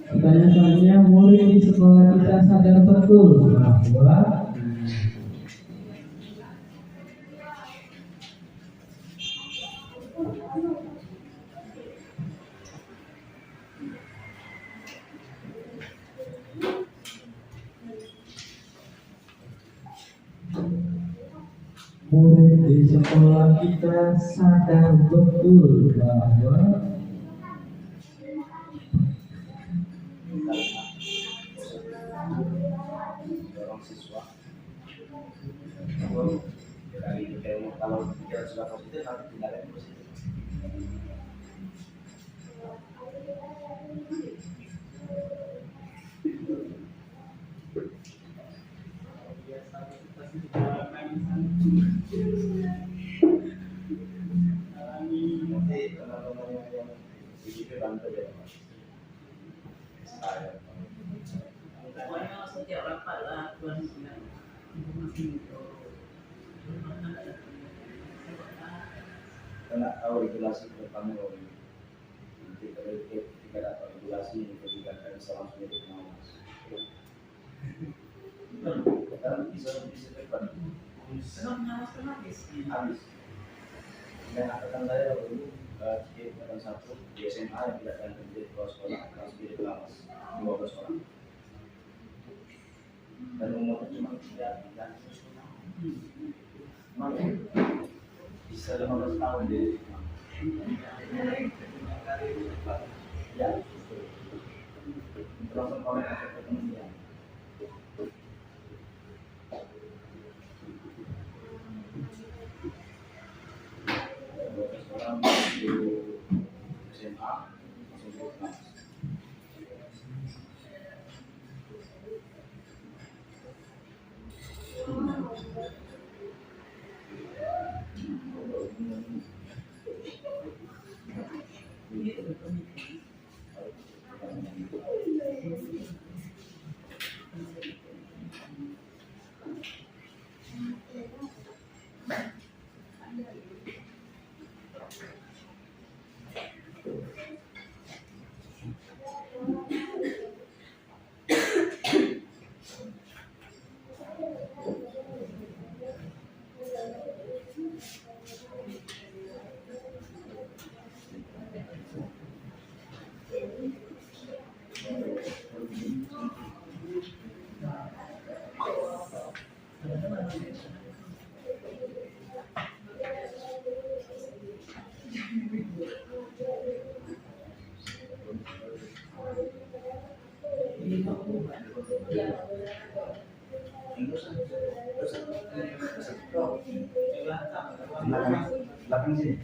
Speaker 5: Pertanyaan selanjutnya, murid di sekolah kita sadar betul bahwa murid di sekolah kita sadar betul bahwa
Speaker 3: dorong siswa dari kalau pikiran sudah positif nanti tindakan positif. Nanti teman-teman yang di GP bantu ya Mas.
Speaker 1: Pokoknya setiap rapat lah Tuhan informasi itu.
Speaker 3: Kena tahu regulasi ke depannya loh. Nanti ketika dapat regulasi itu juga akan bisa langsung jadi pengawas. Sekarang bisa cepat.
Speaker 1: Senang menyalahkan habis.
Speaker 3: Dan angkatan saya dulu angkatan 1 di SMA yang tidak akan menjadi kepala sekolah langsung jadi pengawas 12 orang. Dan umur cuma 3 dan bisa 15 tahun jadi ya langsung oleh kementerian. Orang di SMA langsung jadi pengawas. Belakang sini.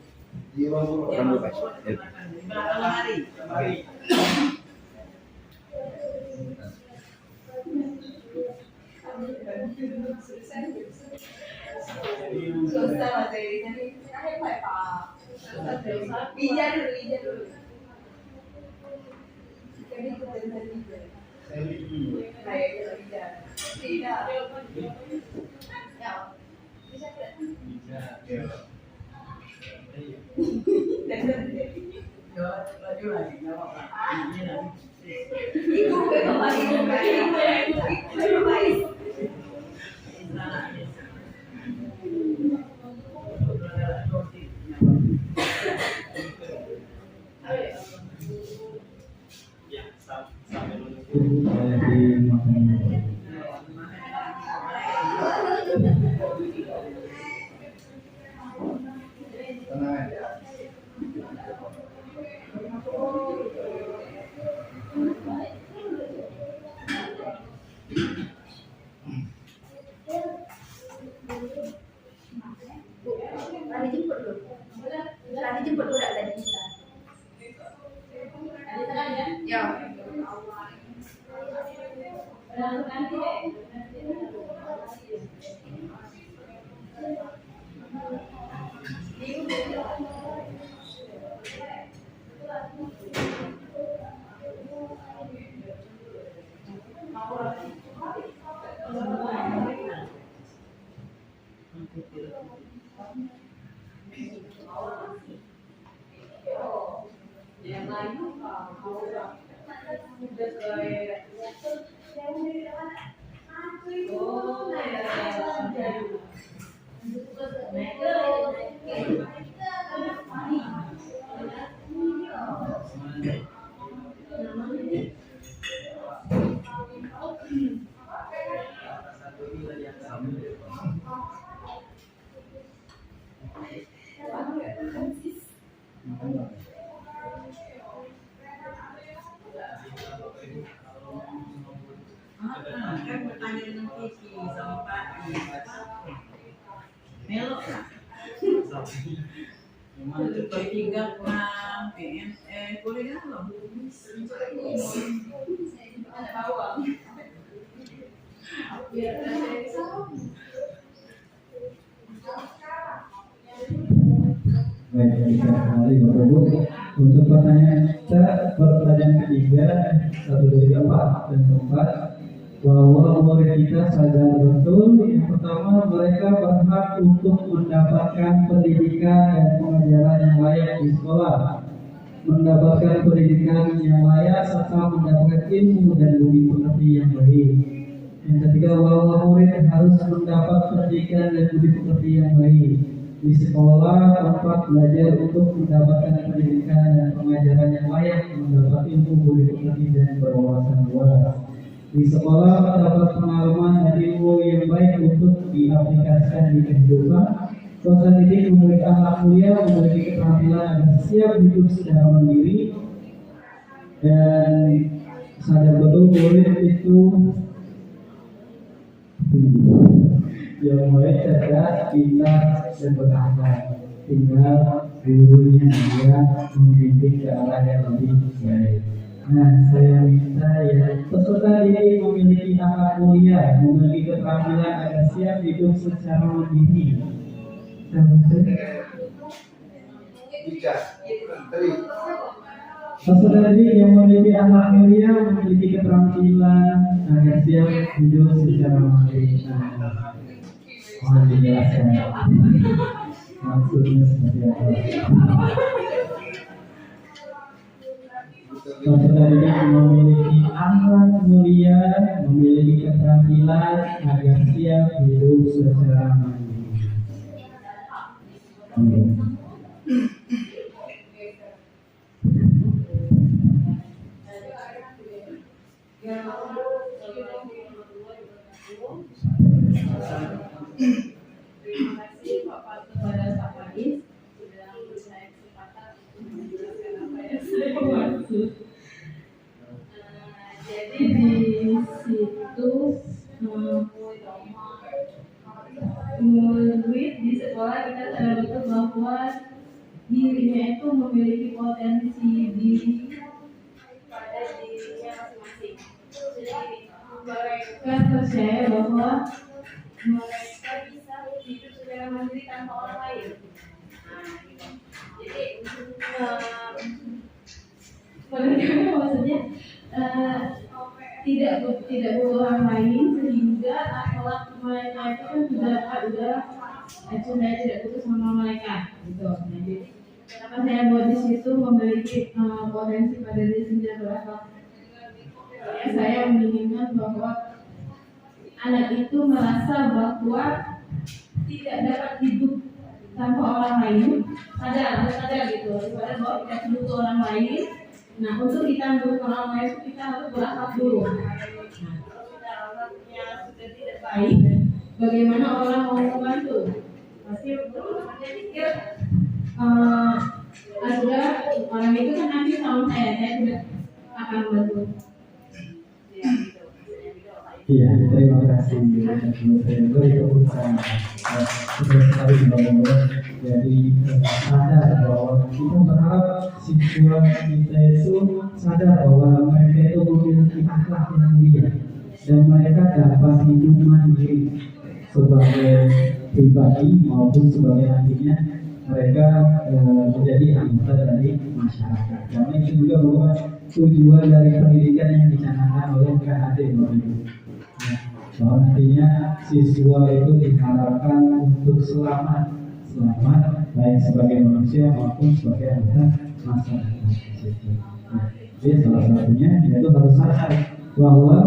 Speaker 6: Di ruang guru.
Speaker 1: Belakang hari.
Speaker 8: Susah materinya. Hebat Pak. Bija dulu. Jadi ikutin tadi Bija. Kayak Bija. Tidak. Ya. Bisa tidak?
Speaker 1: Laju lagi, nggak apa-apa. Ini nanti.
Speaker 8: Ibu kembali.
Speaker 5: Itu saya dimakan.
Speaker 6: Tenang aja.
Speaker 8: Lagi jemput dulu tadi. Ya.
Speaker 1: Kan bertanya dengan Kiki sama Pak Melo lah. Tiga kurang PNE kuliah loh.
Speaker 5: Baik, kita kembali Bapak Ibu. Untuk pertanyaan ketiga, 1, 2, 3, 4 dan keempat, bahwa murid kita sadar betul yang pertama mereka berhak untuk mendapatkan pendidikan dan pengajaran yang layak di sekolah, mendapatkan pendidikan yang layak serta mendapatkan ilmu dan budi pekerti yang baik. Yang ketiga, bahwa murid harus mendapat pendidikan dan budi pekerti yang baik di sekolah, tempat belajar untuk mendapatkan pendidikan dan pengajaran yang layak, mendapat ilmu, budi pekerti dan berwawasan luas. Di sekolah mendapat pengalaman dan ilmu yang baik untuk diaplikasikan di kehidupan. Proses ini memiliki akhlak mulia, memiliki keterampilan agar siap hidup secara mandiri dan sadar betul murid itu yang mulai cerdas, pintar dan berakal. Tinggal gurunya yang membimbing ke arah yang lebih baik. Nah, saya minta ya, peserta ini memiliki akhlak mulia, memiliki keterampilan agar siap hidup secara mandiri. Peserta ini yang memiliki akhlak mulia, memiliki keterampilan agar siap hidup secara mandiri. Mohon dijelaskan maksudnya seperti apa. Peserta ini memiliki akhlak mulia, memiliki keterampilan agar siap hidup secara mandiri.
Speaker 8: Terima kasih Bapak kepada Pak Faiz sudah memberi saya kesempatan untuk menjelaskan apa yang saya maksud. Jadi di situ murid di sekolah kita sadar betul bahwa dirinya itu memiliki potensi diri pada dirinya masing-masing. Jadi mereka percaya bahwa
Speaker 7: mereka maksudnya tidak butuh orang lain, sehingga akhlak mereka itu kan sudah tidak butuh sama mereka gitu. Jadi kenapa saya buat di situ memiliki potensi pada diri sendiri berakhlak, saya menginginkan bahwa anak itu merasa bahwa tidak dapat hidup tanpa orang lain, sadar gitu, sadar bahwa kita butuh orang lain. Nah, untuk kita butuh orang lain itu kita harus berakhlak dulu. Nah, kalau kita akhlaknya sudah tidak baik, bagaimana orang mau membantu? Pasti teman-temannya pikir sudah orang itu kan nanti sama saya sudah akan membantu.
Speaker 5: Iya, terima kasih. Itu bukan sekali bahwa jadi sadar bahwa kita berharap siswa kita itu sadar bahwa mereka itu memiliki akhlak yang mulia dan mereka dapat hidup mandiri sebagai pribadi maupun sebagai nantinya mereka menjadi anggota dari masyarakat. Karena itu juga bukan tujuan dari pendidikan yang dicanangkan oleh KHD bahwa nantinya siswa itu diharapkan untuk selamat baik sebagai manusia maupun sebagai anggota masyarakat. Jadi salah satunya yaitu harus sadar bahwa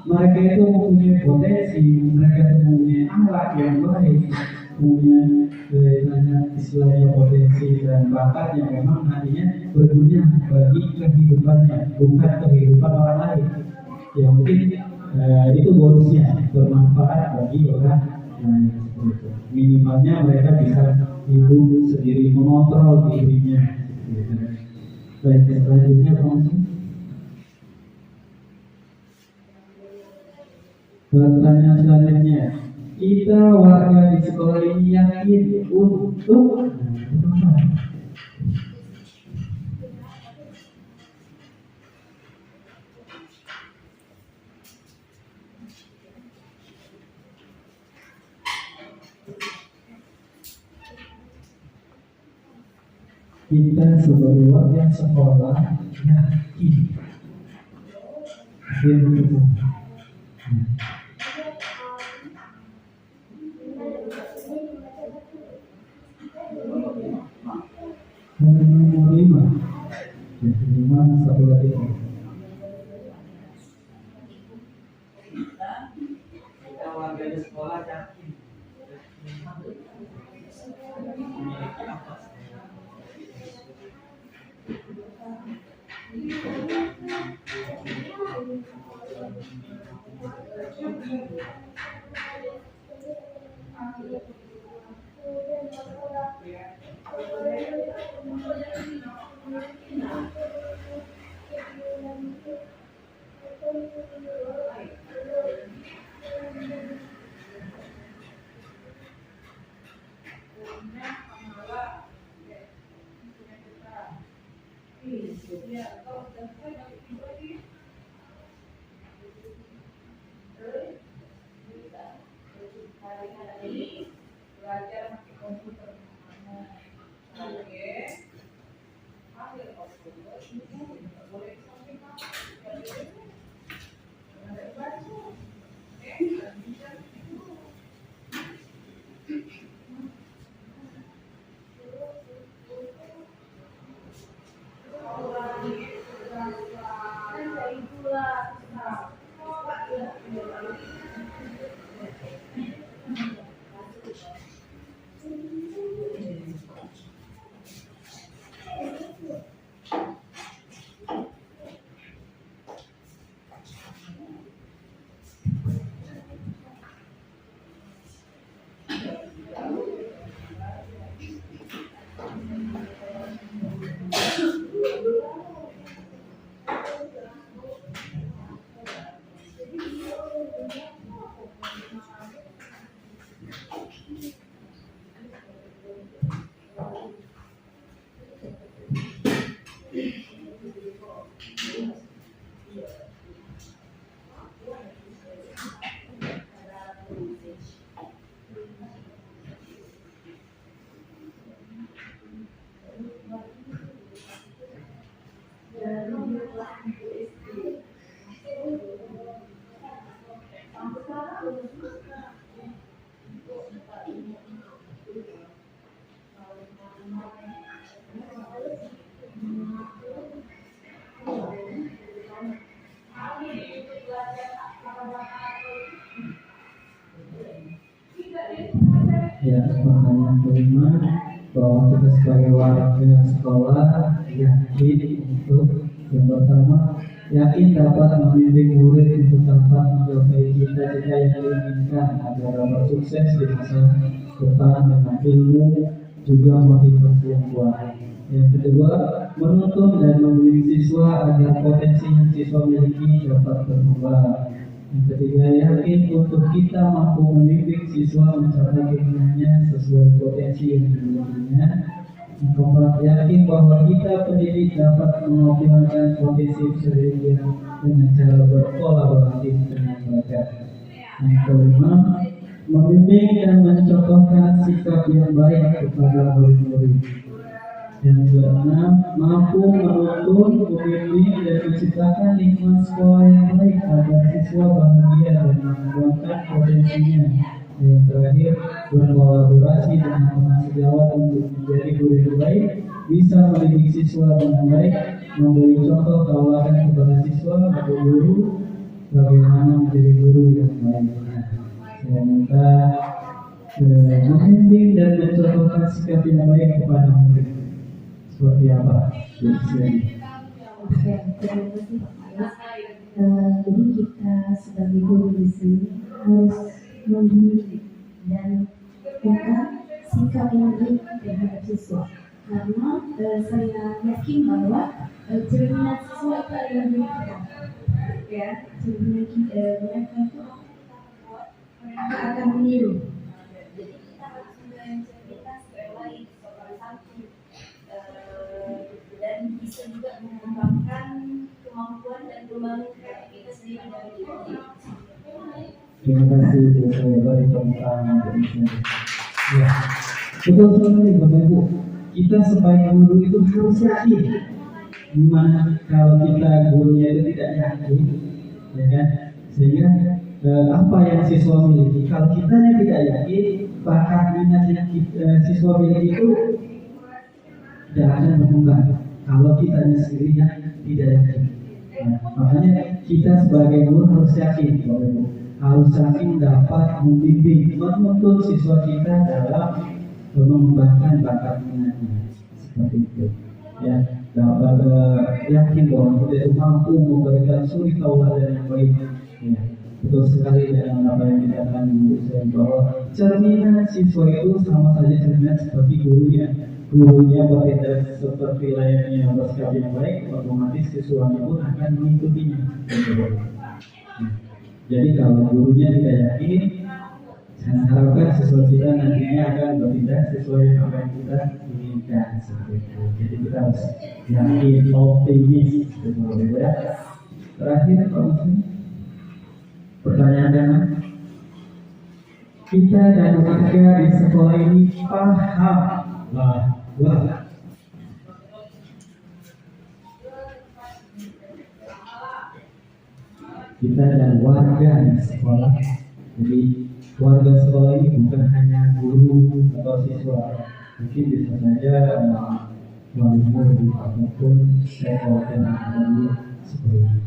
Speaker 5: mereka itu mempunyai potensi, mereka itu mempunyai akhlak yang baik, punya istilahnya potensi dan bakat yang memang nantinya berguna bagi kehidupannya, bukan kehidupan orang lain. Yang mungkin itu bonusnya bermanfaat bagi orang lain. Minimalnya mereka bisa hidup sendiri, mengontrol dirinya. Baik, selanjutnya pertanyaan selanjutnya, kita warga di sekolah ini yakin untuk kita sebagai warga sekolah yakin nomor 5 satu lagi. Kita warga di sekolah yakin memiliki apa? Ya, pertanyaan kelima, bahwa kita sebagai warga sekolah yakin untuk yang pertama, yakin dapat membimbing murid untuk dapat mencapai cita-cita yang diinginkan agar dapat sukses di masa depan dengan ilmu juga motivasi yang kuat. Yang kedua, menuntun dan membimbing siswa agar potensi yang siswa miliki dapat berkembang. Yang ketiga, yakin untuk kita mampu membimbing siswa mencapai keinginannya sesuai potensi yang dimilikinya. Yang keempat, yakin bahwa kita pendidik dapat mengoptimalkan potensi sendiri dengan cara berkolaborasi dengan mereka. Yang kelima, membimbing dan mencontohkan sikap yang baik kepada murid-murid. Yang keenam, mampu menuntun, membimbing dan menciptakan lingkungan sekolah yang baik agar siswa bahagia dan mengembangkan potensinya. Yang terakhir, berkolaborasi dengan teman sejawat untuk menjadi guru yang baik, bisa mendidik siswa dengan baik, memberi contoh tauladan kepada siswa atau guru bagaimana menjadi guru yang baik. Saya minta membimbing dan mencontohkan sikap yang baik kepada murid. Seperti apa?
Speaker 7: Oke, terima kasih Pak. Jadi kita sebagai guru di sini harus membimbing dan bukan sikap yang baik terhadap siswa. Karena saya yakin bahwa cerminan siswa itu adalah milik kita. Ya, cerminan mereka itu mereka akan meniru.
Speaker 8: Jadi kita harus mencerminkan sekolah yang sopan santun dan bisa juga mengembangkan kemampuan dan kemampuan kreativitas diri dari diri.
Speaker 5: Terima kasih Bu Soeba di pembukaan ini. Ya, betul sekali Bapak Ibu. Kita sebagai guru itu harus yakin. Gimana kalau kita gurunya itu tidak yakin, ya kan? Sehingga apa yang siswa miliki, kalau kitanya tidak yakin, bakat minat yang siswa miliki itu tidak akan berkembang. Kalau kitanya sendiri yang tidak yakin. Nah, makanya kita sebagai guru harus yakin, Bapak Ibu. Harus yakin dapat membimbing, menuntun siswa kita dalam mengembangkan bakat minatnya, seperti itu. Ya, dapat yakin bahwa kita itu mampu memberikan suri tauladan yang baik. Ya, betul sekali dengan apa yang dikatakan Bu Sen, bahwa cerminan siswa itu sama saja cerminan seperti gurunya. Gurunya bertindak seperti layaknya bersikap yang baik, otomatis siswanya pun akan mengikutinya. Jadi kalau gurunya tidak yakin, saya harapkan siswa kita nantinya akan bertindak sesuai apa yang kita inginkan, seperti itu. Jadi kita harus yakin, optimis, seperti itu ya. Terakhir, Pak Muslim, pertanyaan dengan kita dan warga di sekolah ini paham bahwa kita dan warga di sekolah, jadi warga sekolah ini bukan hanya guru atau siswa, mungkin bisa saja wali murid ataupun stakeholder yang seperti itu.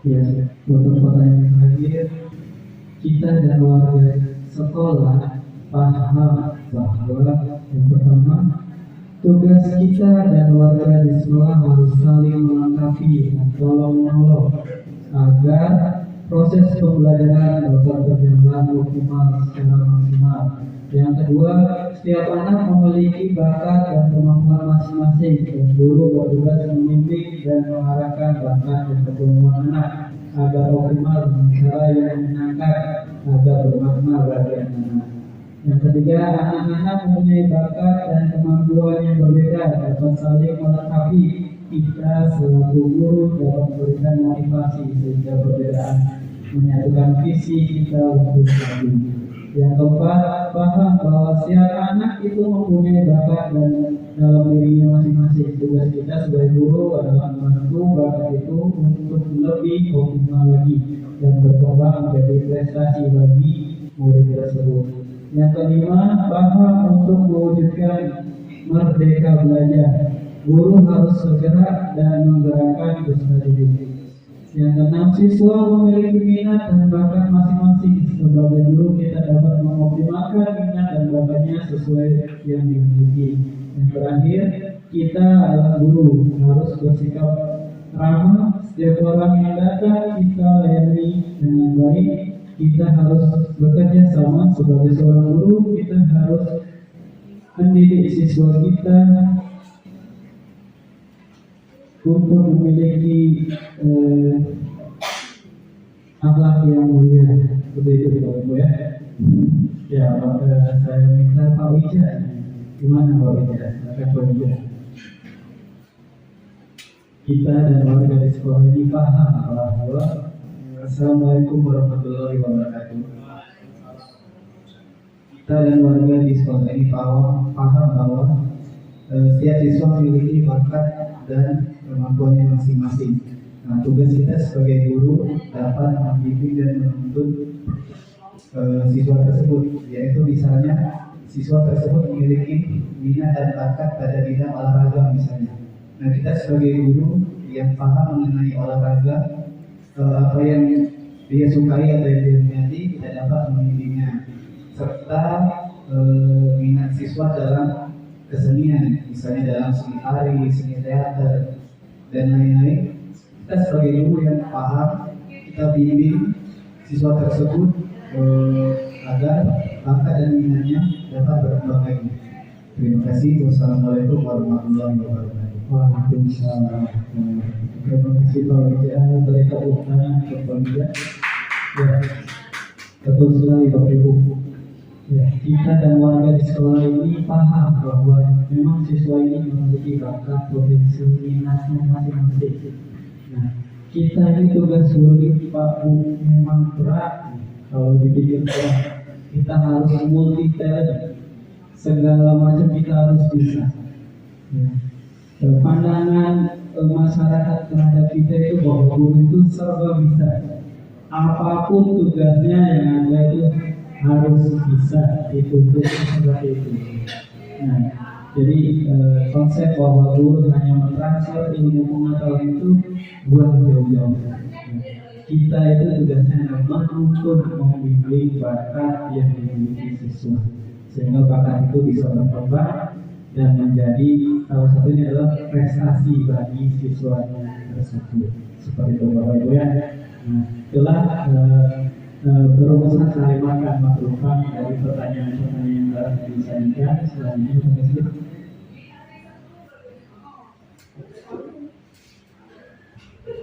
Speaker 5: Ya, untuk pertanyaan terakhir, kita dan warga sekolah paham bahwa yang pertama, tugas kita dan warga di sekolah harus saling melengkapi dan tolong-menolong agar proses pembelajaran dapat berjalan optimal secara maksimal. Yang kedua, setiap anak memiliki bakat dan kemampuan masing-masing, dan guru bertugas membimbing dan mengarahkan bakat dan kemampuan anak agar optimal dengan cara yang menyenangkan agar bermakna bagi anak. Yang ketiga, anak-anak mempunyai bakat dan kemampuan yang berbeda dapat saling melengkapi. Kita selaku guru dapat memberikan motivasi sehingga perbedaan menyatukan visi kita untuk satu. Yang keempat, paham bahwa setiap anak itu mempunyai bakat dan dalam dirinya masing-masing. Tugas kita sebagai guru adalah membantu bakat itu untuk lebih optimal lagi dan berkembang menjadi prestasi bagi murid tersebut. Yang kelima, paham untuk mewujudkan merdeka belajar. Guru harus segera dan menggerakkan peserta didik. Yang keenam, siswa memiliki minat dan bakat masing-masing. Sebagai guru kita dapat mengoptimalkan minat dan bakatnya sesuai yang dimiliki. Yang terakhir, kita adalah guru harus bersikap ramah. Setiap orang yang datang kita layani dengan baik. Kita harus bekerja sama sebagai seorang guru. Kita harus mendidik siswa kita untuk memiliki akhlak yang mulia. Begitu Bapak Ibu ya. Ya, saya minta Pak Wija. Gimana Pak Wija? Silakan Pak Wija. Kita dan warga di sekolah ini paham bahwa Assalamualaikum warahmatullahi wabarakatuh. Kita dan warga di sekolah ini paham bahwa setiap siswa memiliki bakat dan kemampuannya masing-masing. Nah, tugas kita sebagai guru dapat membimbing dan menuntun siswa tersebut, yaitu misalnya siswa tersebut memiliki minat dan bakat pada bidang olahraga misalnya. Nah, kita sebagai guru yang paham mengenai olahraga, apa yang dia sukai atau yang dia minati, kita dapat membimbingnya, serta minat siswa dalam kesenian, misalnya dalam seni tari, seni teater, dan lain-lain. Kita sebagai guru yang paham, kita bimbing siswa tersebut agar bakat dan minatnya dapat berkembang lagi. Terima kasih. Wassalamualaikum warahmatullahi wabarakatuh. Waalaikumsalam. Terima kasih Pak Wija. Boleh tepuk tangan ke Pak Wija. Ya, betul sekali Bapak Ibu. Ya, kita dan warga di sekolah ini paham bahwa memang siswa ini memiliki bakat, potensi, minatnya masing-masing. Nah, kita ini tugas guru Pak Bu memang berat. Kalau dipikirkan, kita harus multi talent, segala macam kita harus bisa. Ya. Pandangan masyarakat terhadap kita itu bahwa guru itu serba bisa. Apapun tugasnya yang ada itu harus bisa dituntut seperti itu. Nah, Jadi konsep bahwa guru hanya mentransfer ilmu pengetahuan itu buang jauh-jauh. Kita itu tugasnya menuntun, membimbing bakat yang dimiliki siswa, sehingga bakat itu bisa berkembang dan menjadi salah satunya adalah prestasi bagi siswanya tersebut. Seperti itu Bapak Ibu ya. Nah, itulah berumusan sehari makan maklumat dari pertanyaan-pertanyaan yang telah disajikan. Selanjutnya terima kasih.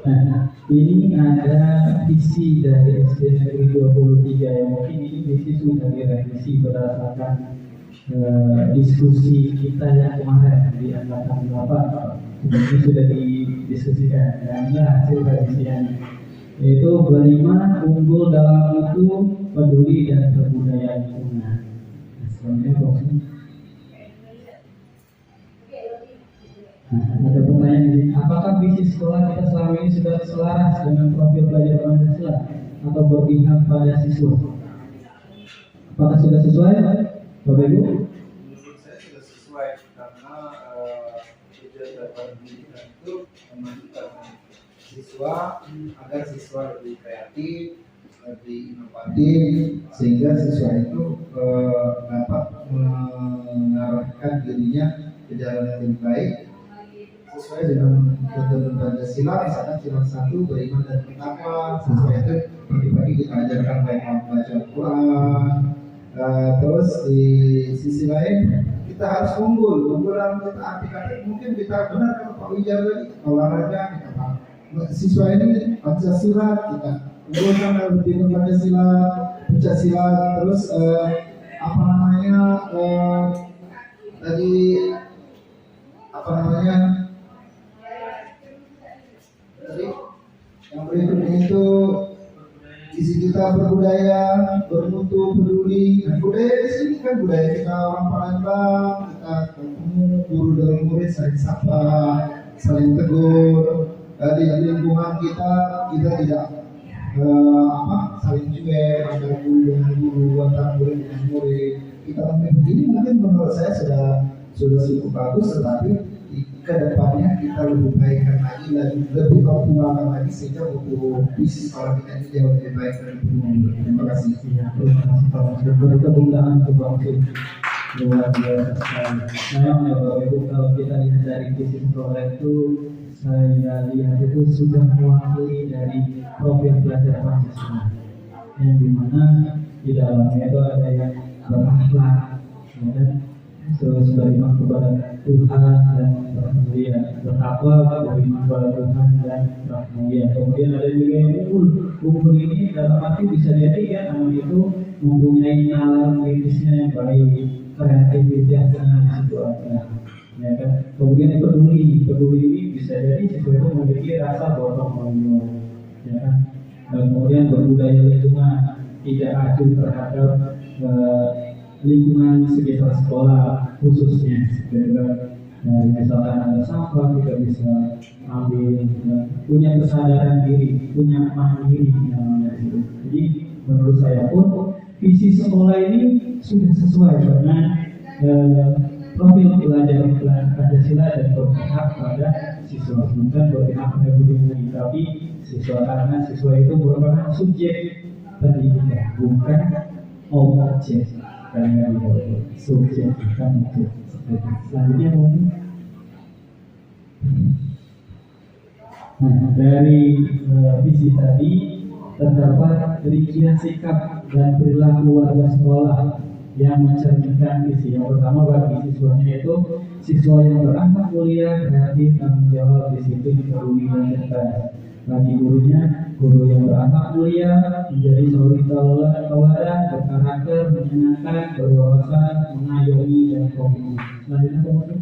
Speaker 5: Nah, ini ada visi dari SD Negeri 23 yang mungkin ini visi sudah direvisi berdasarkan diskusi kita yang kemarin di angkatan 8. Ini sudah didiskusikan dan ini hasil revisian, yaitu berlima unggul dalam mutu, peduli dan kebudayaan lingkungan. Selanjutnya boxing. Nah, ada pertanyaan di sini. Apakah visi sekolah kita selama ini sudah selaras dengan profil belajar Pancasila atau berpihak pada siswa? Apakah sudah sesuai, Bapak Ibu?
Speaker 6: Menurut saya sudah sesuai karena tujuan dari pendidikan itu memajukan siswa agar siswa lebih kreatif, lebih inovatif, sehingga siswa itu dapat mengarahkan dirinya ke jalan yang lebih baik sesuai dengan tuntunan Pancasila. Misalkan sila 1 beriman dan bertakwa, siswa itu pagi-pagi kita ajarkan baik membaca Al-Quran. Terus di sisi lain kita harus unggul dalam kita arti kata. Mungkin kita benar kalau Pak Wijar tadi olahraga kita siswa ini Pancasila, kita unggulkan dalam bidang Pancasila, Pancasila. Terus tadi yang berikutnya itu isi kita berbudaya, bermutu, peduli. Dan budaya di sini kan budaya kita orang Palembang, kita ketemu guru dan murid saling sapa, saling tegur. Di lingkungan kita tidak saling cuek antara guru dengan guru, antara murid dengan murid. Kita ini mungkin menurut saya sudah cukup bagus, tetapi ke depannya kita lebih baikkan lagi, lebih optimalkan lagi sehingga untuk visi sekolah kita ini jauh lebih baik dan lebih mumpuni. Terima kasih.
Speaker 5: Terima kasih Pak Masud. Berkebutuhan untuk Masud luar biasa sekali. Memang ya Bapak Ibu, kalau kita lihat dari visi sekolah itu, saya lihat itu sudah mewakili dari profil belajar Pancasila, yang dimana di dalamnya itu ada yang berakhlak, terus beriman kepada Tuhan dan bermulia, bertakwa, beriman kepada Tuhan dan bermulia. Kemudian ada juga yang unggul ini dalam arti bisa jadi ya namanya itu mempunyai nalar kritisnya yang baik, kreativitasnya di situ ada, ya kan. Kemudian peduli ini bisa jadi siswa itu memiliki rasa gotong royong, ya kan. Dan kemudian berbudaya lingkungan, tidak acuh terhadap lingkungan sekitar sekolah khususnya, misalkan ada sampah kita bisa ambil, punya kesadaran diri, punya mandiri namanya itu. Jadi menurut saya pun visi sekolah ini sudah sesuai dengan profil belajar Pancasila dan berpihak pada siswa, bukan berpihak pada budaya, tapi siswa, karena siswa itu merupakan subjek pendidikan, bukan objek. Karena subjek bukan objek. Selanjutnya mungkin dari visi tadi terdapat rincian sikap dan perilaku warga sekolah yang mencerminkan visi. Yang pertama bagi siswanya itu siswa yang berakhlak mulia, kreatif, tanggung jawab, disiplin, peduli dan cerdas. Bagi gurunya, guru yang berakhlak mulia, menjadi suri tauladan, berkarakter, menyenangkan, berwawasan, mengayomi dan komitmen. Selanjutnya kemudian.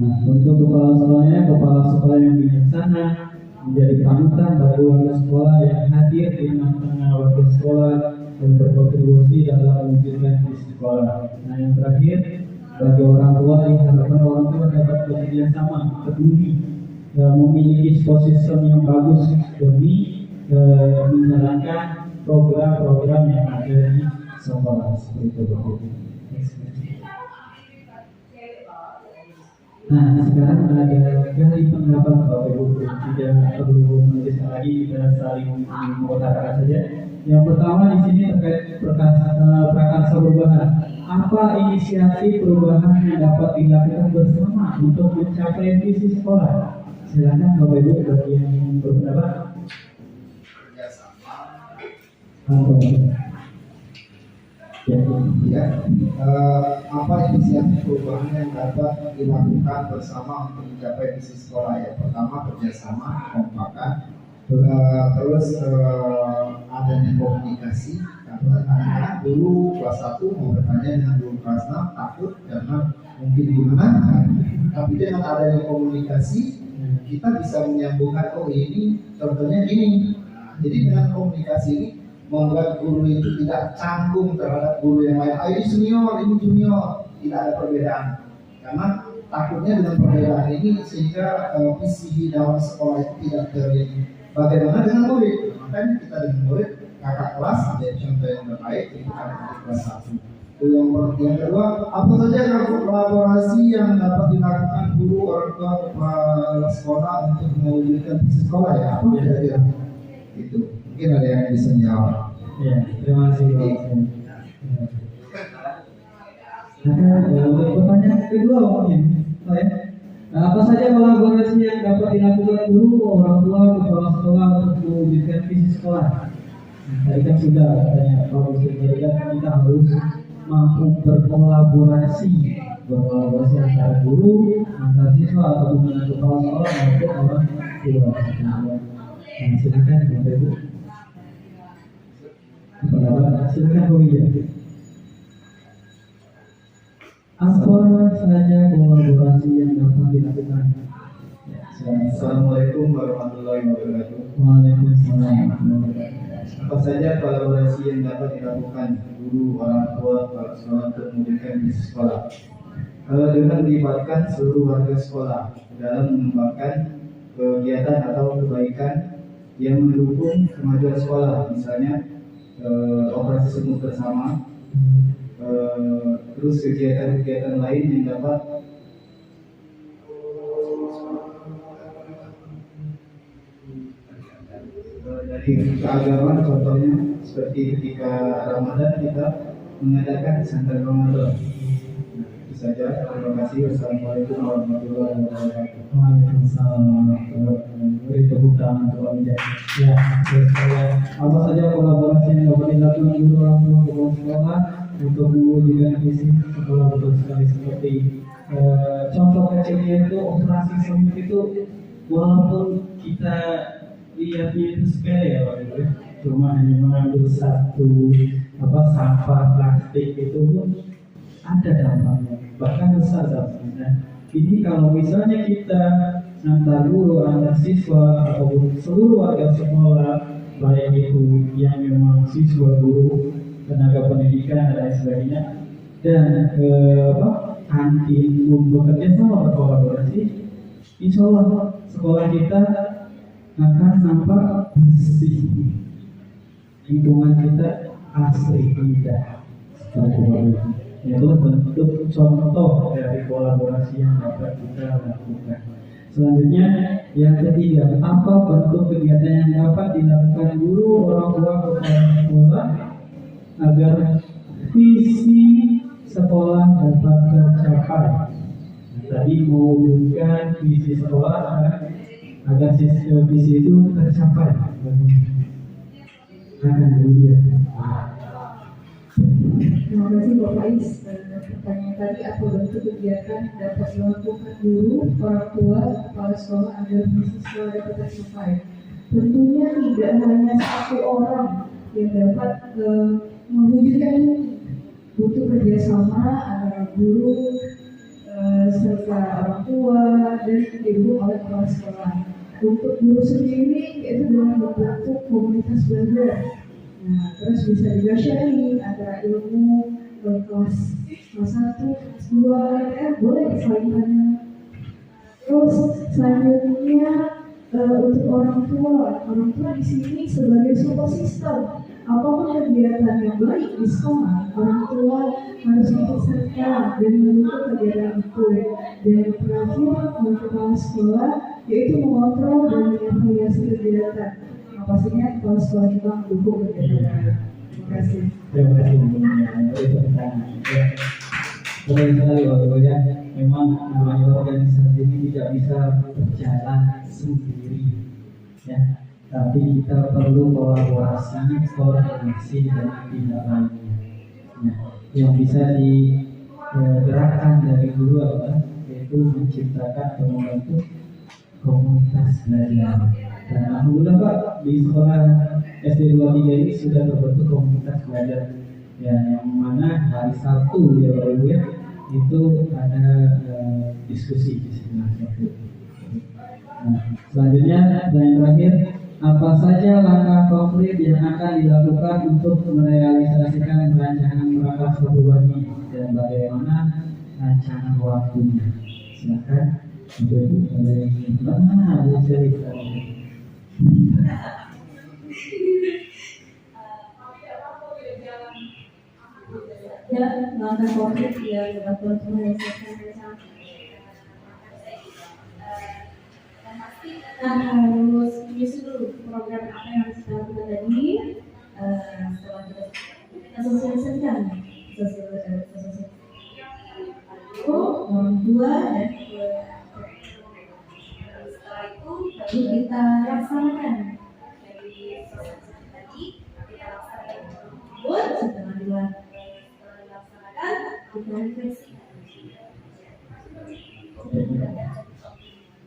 Speaker 5: Nah, untuk kepala sekolah yang bijaksana, menjadi panutan bagi warga sekolah yang hadir di tengah-tengah warga sekolah dan berkontribusi dalam mewujudkan visi sekolah. Nah, yang terakhir, bagi orang tua diharapkan orang tua dapat bekerja sama, peduli, memiliki ekosistem yang bagus demi menjalankan program-program yang ada di sekolah seperti itu. Nah, sekarang ada dari pendapat Bapak Ibu, tidak perlu menulis lagi, kita saling mengutarakan saja. Yang pertama di sini terkait prakarsa perubahan. Apa inisiatif perubahan yang dapat dilakukan bersama untuk mencapai visi sekolah? Silakan Bapak Ibu bagi yang berpendapat.
Speaker 6: Ya, apa inisiatif perubahan yang dapat dilakukan bersama untuk mencapai visi sekolah? Ya, pertama kerjasama, kompakan, terus adanya komunikasi. Karena anak-anak dulu kelas 1 mau bertanya dengan guru kelas 6 takut karena mungkin gimana, tapi dengan adanya komunikasi kita bisa menyambungkan, oh ini contohnya gini. Nah, jadi dengan komunikasi ini membuat guru itu tidak canggung terhadap guru yang lain. Ini senior, ini junior, tidak ada perbedaan. Karena takutnya dengan perbedaan ini sehingga visi di dalam sekolah itu tidak terjadi. Bagaimana dengan murid? Makanya kita dengan murid, kakak kelas ada contoh yang terbaik itu kan di kelas 1. Yang kedua, apa saja kolaborasi yang dapat dilakukan guru, orang tua, kepala sekolah untuk mewujudkan visi sekolah ya? Apa kira-kira? Itu mungkin ada yang bisa menjawab.
Speaker 5: Ya, terima kasih Pak. Untuk pertanyaan kedua mungkin, ya. Apa saja kolaborasi yang dapat dilakukan guru, orang tua, kepala sekolah untuk mewujudkan visi sekolah? Tadi kan sudah katanya Pak Ustaz, jadi kan kita harus mampu berkolaborasi antara guru, antara siswa atau dengan kepala sekolah maupun orang tua. Nah, silakan Bapak Ibu. Silakan Bu Iya. Apa saja kolaborasi yang dapat dilakukan?
Speaker 6: Assalamualaikum warahmatullahi wabarakatuh.
Speaker 5: Waalaikumsalam.
Speaker 6: Apa saja kolaborasi yang dapat dilakukan guru, orang tua, kepala sekolah untuk mewujudkan visi sekolah? Dengan melibatkan seluruh warga sekolah dalam mengembangkan kegiatan atau kebaikan yang mendukung kemajuan sekolah, misalnya operasi semut bersama, terus kegiatan-kegiatan lain yang dapat dari keagamaan, contohnya seperti ketika Ramadan kita mengadakan santai Ramadan. Itu saja. Terima kasih. Wassalamualaikum warahmatullahi wabarakatuh.
Speaker 5: Waalaikumsalam warahmatullahi wabarakatuh. Beri tepuk tangan untuk Anda. Ya, apa saja kolaborasi yang dapat dilakukan guru, orang tua, kepala sekolah untuk mewujudkan visi sekolah? Betul sekali, seperti contoh kecilnya itu operasi semut itu, walaupun kita lihatnya itu sepele ya Pak Ibu, cuma hanya mengambil satu sampah plastik itu pun ada dampaknya, bahkan besar dampaknya. Ini kalau misalnya kita antar guru, antar siswa ataupun seluruh warga sekolah, baik itu yang memang siswa, guru, tenaga pendidikan dan lain sebagainya, dan kantin pun bekerja sama berkolaborasi, insya Allah sekolah kita akan nampak bersih, lingkungan kita asri, indah. Itu bentuk contoh dari kolaborasi yang dapat kita lakukan. Selanjutnya yang ketiga, apa bentuk kegiatan yang dapat dilakukan guru, orang tua, kepala sekolah agar visi sekolah dapat tercapai? Tadi mewujudkan visi sekolah agar visi itu tercapai.
Speaker 7: Terima kasih Bapak Is. Pertanyaan tadi, apa bentuk kegiatan dapat dilakukan guru, orang tua, kepala sekolah agar visi sekolah dapat tercapai? Tentunya tidak hanya satu orang yang dapat mewujudkan ini. Butuh kerjasama antara guru serta orang tua dan didukung oleh kepala sekolah. Untuk guru sendiri itu dengan membentuk komunitas belajar. Nah, terus bisa juga sharing antara ilmu kelas 1, kelas 2, ya boleh saling tanya. Terus selanjutnya untuk orang tua di sini sebagai support system. apapun kegiatan yang baik di sekolah, orang tua harus ikut serta dan mendukung kegiatan itu. Dan terakhir, kepala sekolah yaitu mengontrol dan mengevaluasi kegiatan. Pastinya kepala sekolah juga mendukung kegiatan. Terima kasih.
Speaker 5: Terima kasih untuk pertanyaan. Betul sekali Bapak ya. Memang namanya organisasi ini tidak bisa berjalan sendiri, ya. Tapi kita perlu kolaborasi, koordinasi dan pihak lainnya. Nah, yang bisa digerakkan dari dulu apa? Yaitu menciptakan atau membentuk komunitas belajar. Dan alhamdulillah Pak, di sekolah SD 23 ini sudah terbentuk komunitas belajar, ya, yang mana hari Sabtu ya Bapak Ibu ya, itu ada diskusi di sini. Nah, selanjutnya dan yang terakhir, apa saja langkah konkret yang akan dilakukan untuk merealisasikan rancangan Prakas Satuwani dan bagaimana rancangan waktunya? Silakan. Untuk itu ada yang bisa
Speaker 7: Ya, langkah konkret yang dapat menyelesaikan rencana. Kita harus menyusun dulu program apa yang harus kita lakukan tadi. Setelah kita sosialisasikan, orang tua dan setelah itu baru kita laksanakan. Jadi sosialisasi tadi kita laksanakan. Setelah dilaksanakan, kita refleksi.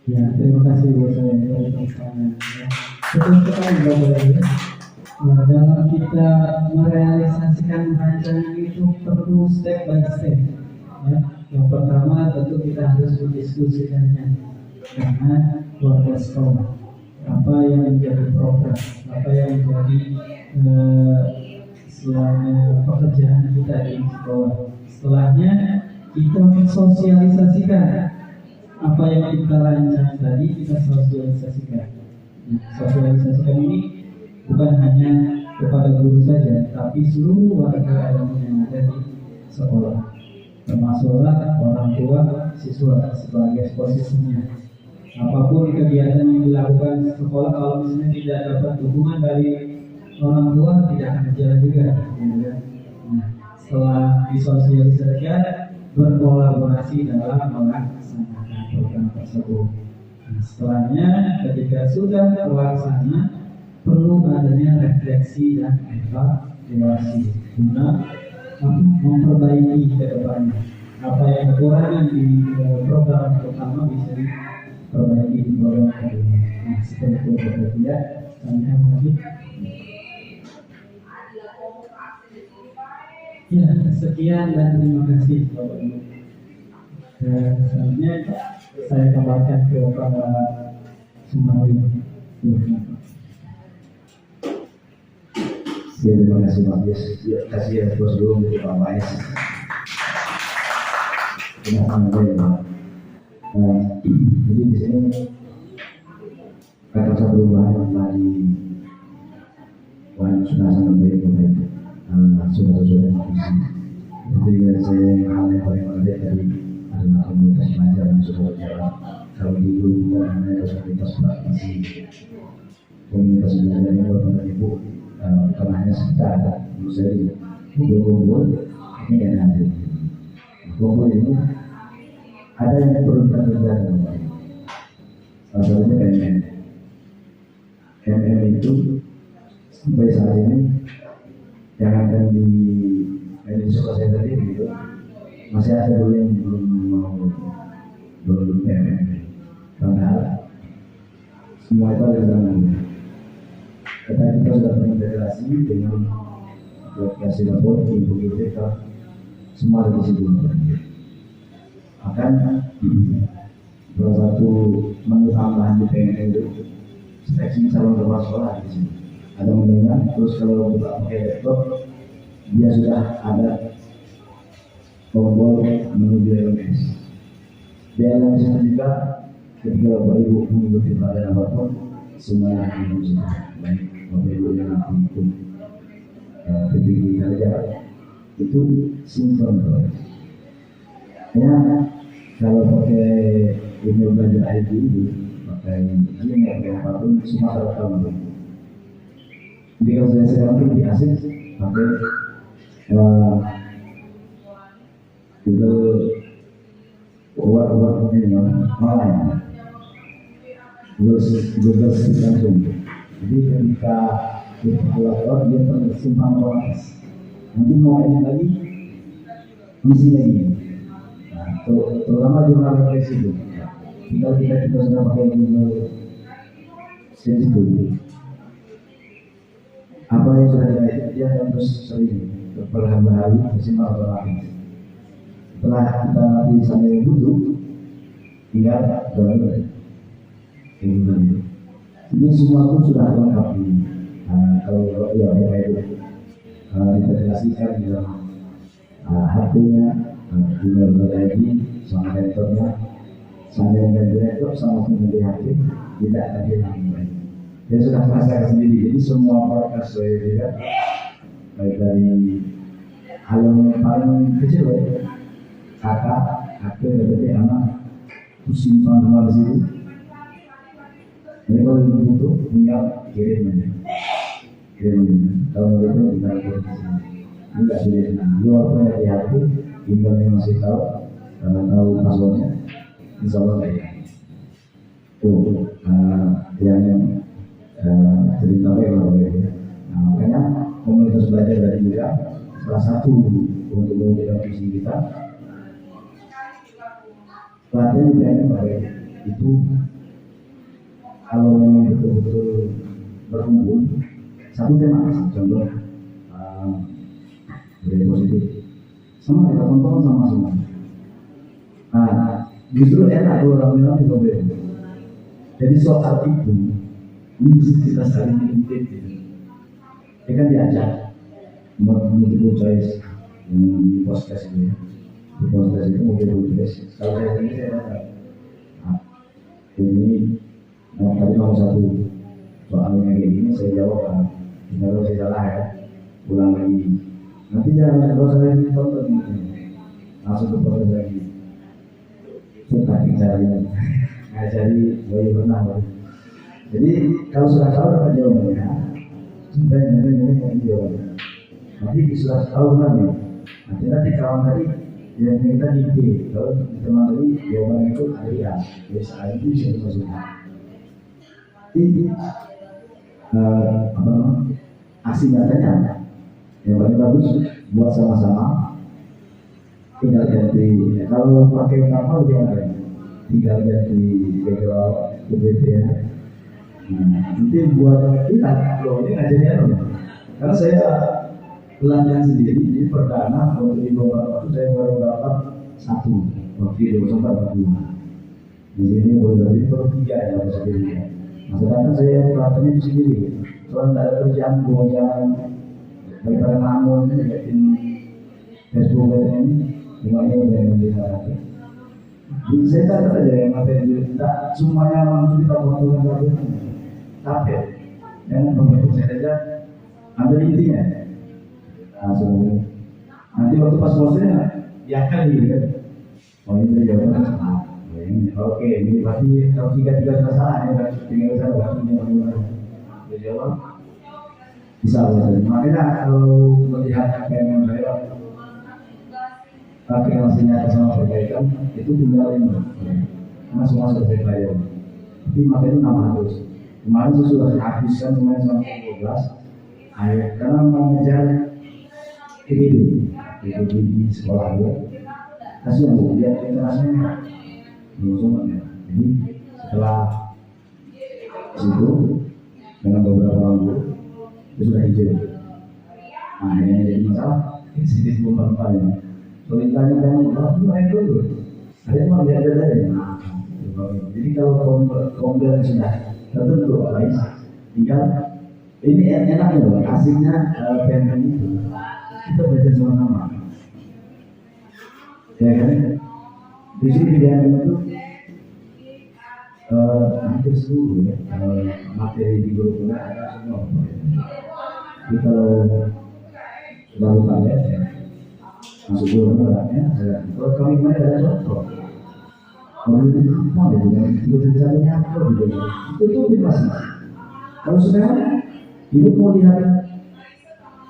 Speaker 5: Ya, terima kasih buat saya untuk pertanyaan. Betul sekali Bapak Ibu. Nah, dalam kita merealisasikan rancangan itu perlu step by step. Ya. Yang pertama tentu kita harus mendiskusikannya dengan keluarga sekolah. Apa yang menjadi program, apa yang menjadi selama pekerjaan kita di sekolah. Setelahnya kita mensosialisasikan apa yang kita rancang tadi, kita sosialisasikan. Nah, sosialisasikan ini bukan hanya kepada guru saja, tapi seluruh warga yang ada di sekolah, termasuklah orang tua siswa sebagai posisinya. Apapun kegiatan yang dilakukan sekolah, kalau misalnya tidak dapat dukungan dari orang tua, tidak akan berjalan juga. Nah, setelah disosialisasikan, berkolaborasi dalam melaksanakan program tersebut. Nah, setelahnya, ketika sudah terlaksana, perlu adanya refleksi dan evaluasi guna memperbaiki ke depannya. Apa yang kekurangan di program pertama bisa diperbaiki di program kedua. Nah, seperti itu ya. Tanya lagi. Ya, sekian dan terima kasih Bapak Ibu. Selanjutnya saya kembalikan ke Pak Sumarwi.
Speaker 3: Ya, terima kasih Pak Yes. Ya, kasih ya bos dulu untuk Pak Yes. Terima kasih Pak. Jadi di sini kata satu perubahan yang tadi sudah sangat baik sudah sesuai dengan visi. Jadi saya hal yang paling menarik tadi adalah komunitas belajar yang sudah berjalan. Kalau dulu bukan hanya komunitas praktisi, komunitas belajar ini Bapak Ibu bukan hanya sekitar, menurut saya kumpul ini kan hasil. Kumpul ini ada yang perlu kita kerjakan. Salah satunya KMM. KMM itu sampai saat ini yang akan di sekolah saya tadi gitu, masih ada dulu yang belum KMM. Padahal semua itu ada di dalam. Kita sudah berintegrasi dengan aplikasi lapor, info kita, semua ada di situ. Akan salah satu menu tambahan di PNL itu seleksi calon kepala sekolah di sini. Ada mendengar, terus kalau buka pakai laptop, dia sudah ada tombol menuju LMS. Di LMS itu juga ketika Bapak Ibu mengikuti pelajaran apapun, semuanya akan bisa baik Bapak Ibu yang nanti belajar itu sinkron. Ya, kalau pakai email belajar ID itu pakai Gmail atau apapun semua terekam. Jadi kalau saya sekarang di asing pakai Google ini online, Google Sheet langsung. Jadi ketika kita upload dia tersimpan otomatis. Nanti mau ini lagi isinya ini. Nah, terutama jurnal refleksi itu. Kita sudah pakai Google Sheet itu. Apa yang sudah dia terus sering berhari-hari tersimpan otomatis. Setelah kita nanti sampai butuh, tinggal download itu. Ini semua itu sudah lengkap. Kalau ya itu integrasikan di dalam HP-nya, Gmail ID sama laptopnya, sama dengan laptop sama pengemudi HP tidak ada yang lain. Dia sudah merasakan sendiri. Jadi semua podcast saya juga baik dari hal yang paling kecil kakak, adik, anak, itu simpan semua di situ. Jadi kalau ibu butuh, tinggal kirim aja. Kalau mau itu tinggal kirim ke sini. Ini nggak sulit. Luar punya hati-hati, emailnya masih tahu, tahu passwordnya, insya Allah nggak ya. Tuh, yang cerita kalau begitu. Makanya komunitas belajar dari juga salah satu untuk mewujudkan visi kita. Pelatihan juga yang baik itu kalau memang betul-betul berkumpul satu tema, contoh jadi positif sama kita tonton sama semua. Justru enak kalau orang-orang juga beda. Jadi soal itu ini bisa kita saling intip gitu. Dia kan diajak multiple choice di podcast ini. Di podcast itu multiple choice. Kalau saya sendiri saya dapat ini tadi nomor satu soalnya kayak gini saya jawab kalau saya salah ya ulang lagi. Nanti jangan kalau saya tonton langsung ke proses lagi. Suka ngajari bayi berenang. Jadi kalau sudah tahu dapat jawabannya, sudah nyari kayak jawabannya. Nanti sudah tahu kan ya. Nanti kawan tadi yang kita di B, kalau teman tadi jawabannya itu ada ya. Biasa itu bisa masuk. Ini aksi nyatanya yang paling bagus buat sama-sama. Tinggal ganti kalau pakai kapal gimana? Tinggal ganti background UBP ya. Nanti buat kita loh ini ngajarnya loh. Karena saya belajar sendiri jadi perdana untuk di beberapa waktu saya baru dapat satu video sempat dua. Di sini baru 3 ya sendiri. Nah, sedangkan saya pelatihannya sendiri. Soalnya tidak ada kerjaan goyang daripada namun bikin Facebook ini semuanya udah menjadi. Jadi saya kata aja yang materi kita semuanya langsung kita butuhkan lagi. Tapi yang membantu saya saja ambil intinya. Langsung nanti waktu pas bosnya ya kan gitu kan. Oh ini jawabannya sama. Oke, ini berarti kalau 3 sudah salah ya, tinggal saya waktunya bagaimana? Jawab bisa saja. Makanya kalau melihat apa yang saya aplikasinya sama perbaikan itu tinggal ini, karena semua sudah saya bayar. Tapi makanya 600. Kemarin saya sudah habiskan lumayan sampai 12. Karena mengejar PBB di sekolah gue. Kasihan bu, dia internasionalnya belum semua ya. Jadi setelah situ dengan beberapa lagu itu sudah hijau. Nah ini jadi masalah. Insentif belum berapa ya. Solidaritas kan berapa naik dulu. Ada yang mau lihat ada. Jadi kalau komplain sudah tertentu guys, tinggal ini enaknya loh. Asiknya pengen itu kita belajar sama-sama. Ya kan? Di sini pilihan itu hampir seluruh ya materi di guru ada semua. Jadi kalau lalu kalian ya masuk dulu ya. Kalau kami kemarin ada contoh kalau itu apa gitu kan, itu tulisannya apa gitu itu masih. Kalau sekarang ibu mau lihat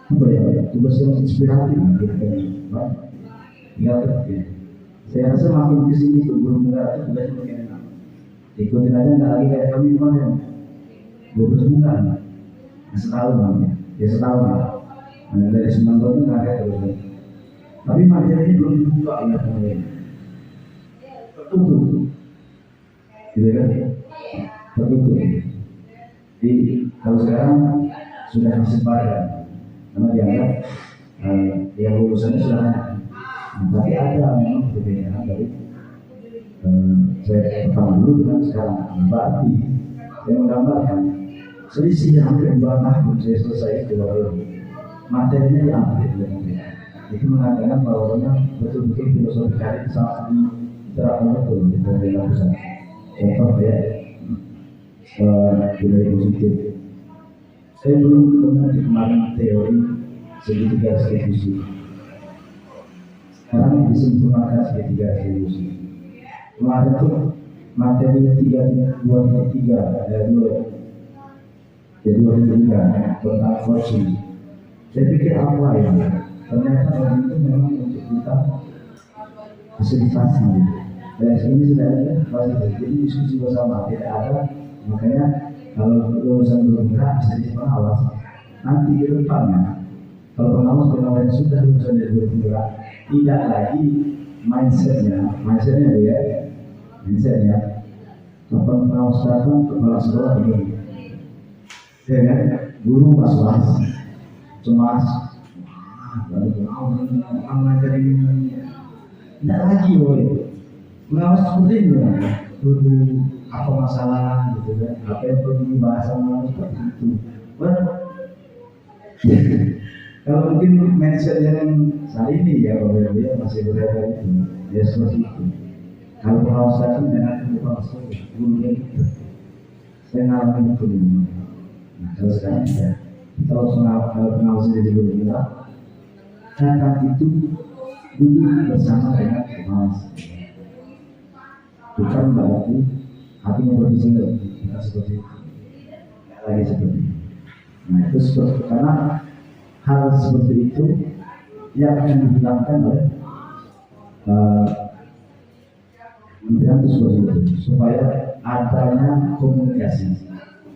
Speaker 3: apa ya tugas yang inspiratif gitu kan, lihat ya. Saya rasa makin kesini tuh guru muda itu tugasnya makin enak. Ikutin aja nggak lagi kayak kami kemarin 12 bulan, setahun namanya, ya setahun lah. Nah, dari 9 tahun itu nggak ada terus. Tapi materinya belum dibuka oleh kalian. Tertutup, gitu kan? Tertutup. Jadi kalau sekarang sudah disebarkan, karena dianggap yang lulusannya sudah banyak. Nah, tapi ada memang perbedaan dari saya pertama dulu dengan sekarang. Berarti saya menggambarkan selisih hampir 2 tahun saya selesai itu baru materinya diambil oleh mereka. Itu mengatakan bahwa betul-betul filosofi karir sangat diterapkan betul di pemerintah pusat. Contoh ya budaya positif. Saya belum ketemu di kemarin teori segitiga distribusi. Sekarang disempurnakan segitiga distribusi. Kemarin itu materi 2/3 ada 2/3 tentang porsi. Saya pikir apa ya? Ternyata orang itu memang untuk kita fasilitasi. Dan ini sudah ada fasilitasi. Jadi diskusi bersama tidak ada. Makanya kalau lulusan belum berat bisa jadi pengawas. Nanti ke depannya kalau pengawas sudah lulusan dari belum berat, tidak lagi mindsetnya kapan pengawas datang kepala sekolah begini, ya kan? Guru was-was, cemas, tidak lagi boleh pengawas seperti itu kan? Dulu apa masalah gitu kan? Apa yang perlu dibahas sama seperti itu. Kalau mungkin mindset yang saat ini ya kalau dia masih berada itu, ya seperti itu. Kalau pengawas datang dengan kepala sekolah, gurunya itu, saya ngalamin itu dulu. Nah kalau sekarang ya, kalau pengawas sendiri belum bilang, datang itu duduk bersama dengan pengawas. Bukan berarti hatinya berbising, kita seperti itu, lagi seperti itu. Nah itu seperti karena hal seperti itu yang akan dihilangkan oleh Kementerian seperti itu supaya adanya komunikasi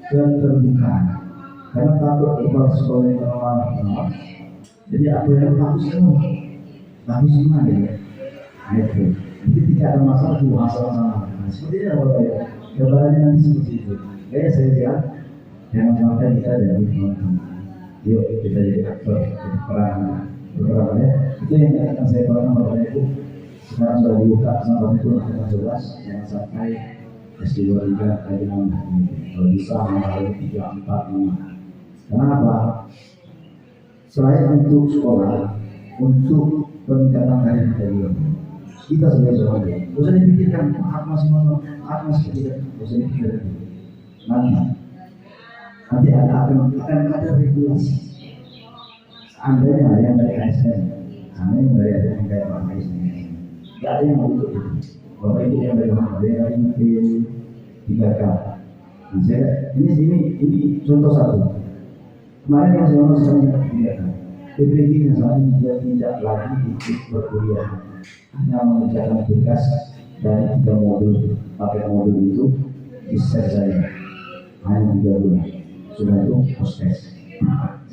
Speaker 3: keterbukaan. Karena takut kepala sekolah yang normal, jadi apa yang bagus semua ya. Nah itu. Jadi tidak ada masalah tuh sama. Nah, seperti itu apa ya? Gambarannya nanti seperti itu. Kayak saya bilang jangan sampai kita jadi penonton. Yuk kita jadi aktor, jadi peran ya. Itu yang akan saya bawakan Bapak Ibu. Sekarang sudah dibuka sampai itu akan jelas. Jangan sampai SD 23 kayak kalau bisa mengalami 3, 4, 5. Karena apa? Selain untuk sekolah, untuk peningkatan karir kita sebagai seorang guru, usah dipikirkan hak masih tidak, usah dipikirkan. Nanti akan ada regulasi. Seandainya yang dari ASN, yang dari ASN yang kayak Pak Ais ini, tidak ada yang mau ikut itu. Bapak Ibu yang dari mana? Dari P3K. Ini contoh satu. Kemarin yang saya ngomong sama P3K, PPG-nya saat ini dia tidak lagi ikut berkuliah, hanya mengerjakan tugas dari 3 modul. Pakai modul itu di set saya hanya 3 bulan. Sudah itu proses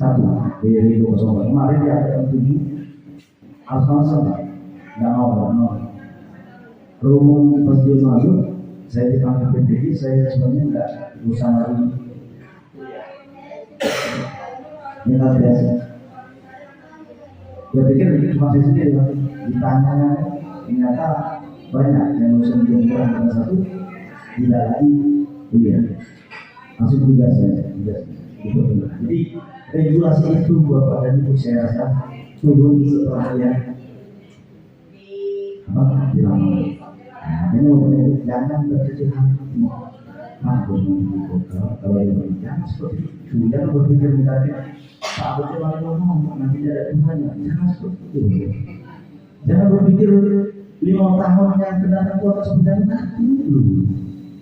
Speaker 3: 1 dari 2 kemarin dia ada 7 alfa nggak mau rumum pas dia masuk saya dipanggil PPG, saya sebenarnya nggak usah lagi minat biasa. Dia pikir cuma saya sendiri ditanya, ternyata banyak yang lulusan kurang dengan 1 tidak lagi kuliah. Langsung tugas saya. Jadi regulasi itu Bapak dan Ibu saya rasa turun setelah yang dilakukan. Ini jangan berkecil hati. harus membuka kalau yang berbicara seperti itu. Jangan berpikir negatif. Pak Abu Bakar ngomong nanti tidak ada Tuhannya. Jangan seperti itu. Jangan berpikir 5 tahun yang akan datang itu akan seperti nanti dulu.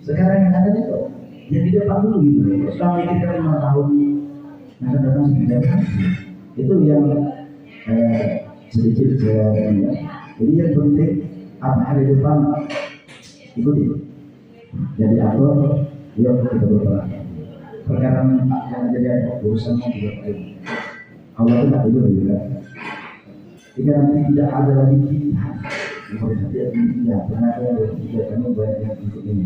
Speaker 3: Sekarang yang ada itu yang di depan dulu gitu. Terus kami mikirkan 5 tahun yang akan datang seperti apa? Itu yang sedikit saya bilang. Jadi yang penting apa yang ada di depan ikuti. Jadi atur, yuk kita berdoa. Perkara yang jadi urusan juga Allah itu tak tidur juga. Jika nanti tidak ada lagi kita, kemudian dia ternyata ada tiga kami banyak yang ikut ini.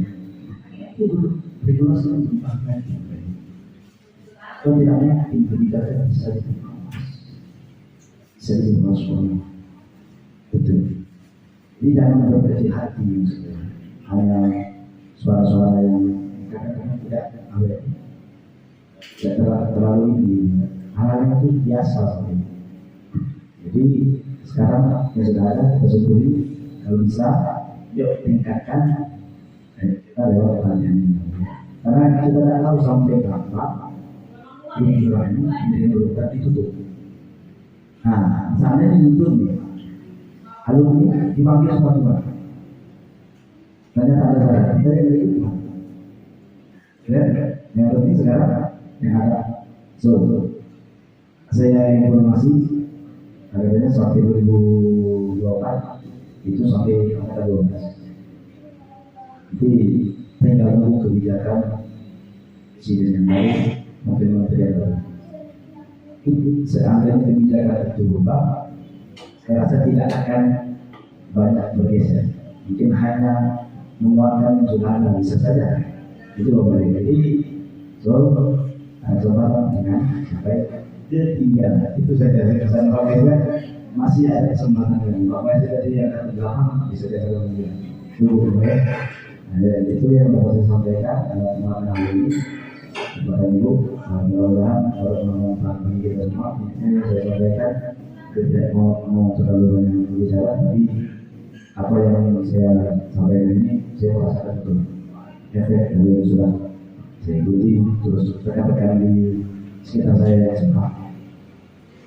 Speaker 3: Itu regulasi yang dipakai. Kalau tidak mungkin kebijakan bisa dibahas semua. Betul. Jadi jangan berkecil hati hanya suara-suara yang kadang-kadang tidak awet. Tidak terlalu ini hal-hal itu biasa. Jadi sekarang yang sudah ada kita syukuri, kalau bisa yuk tingkatkan kita lewat pertanyaan ini. Karena kita tidak tahu sampai berapa hijrah ini berubat ditutup. Nah, misalnya ditutup nih, alumni dipanggil semua juga. Ternyata ada syarat kita yang dari itu. Yang penting sekarang yang ada. Saya informasi harganya sampai 2024 itu sampai angka 12. Jadi tinggal menunggu kebijakan presiden yang baru, mungkin menteri yang baru. Seandainya kebijakan itu berubah, saya rasa tidak akan banyak bergeser. Mungkin hanya menguatkan yang sudah ada bisa saja. Itu boleh. Jadi coba dengan sampai ketiga itu saja kesan Pak Presiden masih ada kesempatan yang Pak Presiden tadi yang akan belakang bisa jadi lebih dulu ya. Itu yang dapat saya sampaikan malam hari ini kepada Ibu. Mudah-mudahan kalau memanfaatkan kita semua ini saya sampaikan tidak mau terlalu banyak berbicara, tapi apa yang saya sampaikan ini saya merasakan betul efek dari yang sudah saya ikuti terus rekan-rekan di sekitar saya yang suka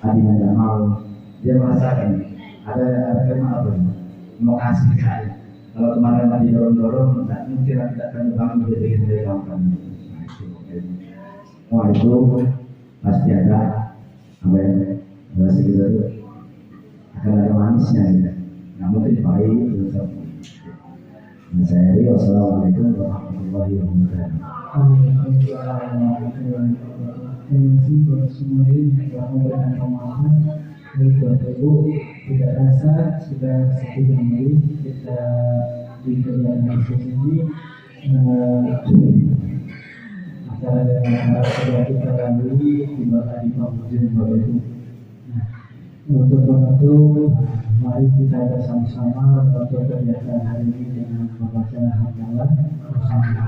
Speaker 3: tadi tidak mau dia merasakan ada apa mau kasih kali kalau kemarin tadi dorong-dorong mungkin tidak akan bangun dari kawan-kawan. Wah itu pasti ada apa yang bahasa kita itu akan ada manisnya gitu. Nah mungkin baik tetap. Saya Rio, wassalamualaikum warahmatullahi wabarakatuh.
Speaker 5: Terima kasih buat semua ini telah memberikan pemahaman. Baik Bapak Ibu, tidak rasa sudah 1 jam lebih kita di kegiatan diskusi ini. Acara dengan sudah kita lalui tiba tadi Pak Mujib Bapak Ibu. Nah, untuk itu mari kita bersama-sama untuk kegiatan hari ini dengan membaca hamdalah bersama.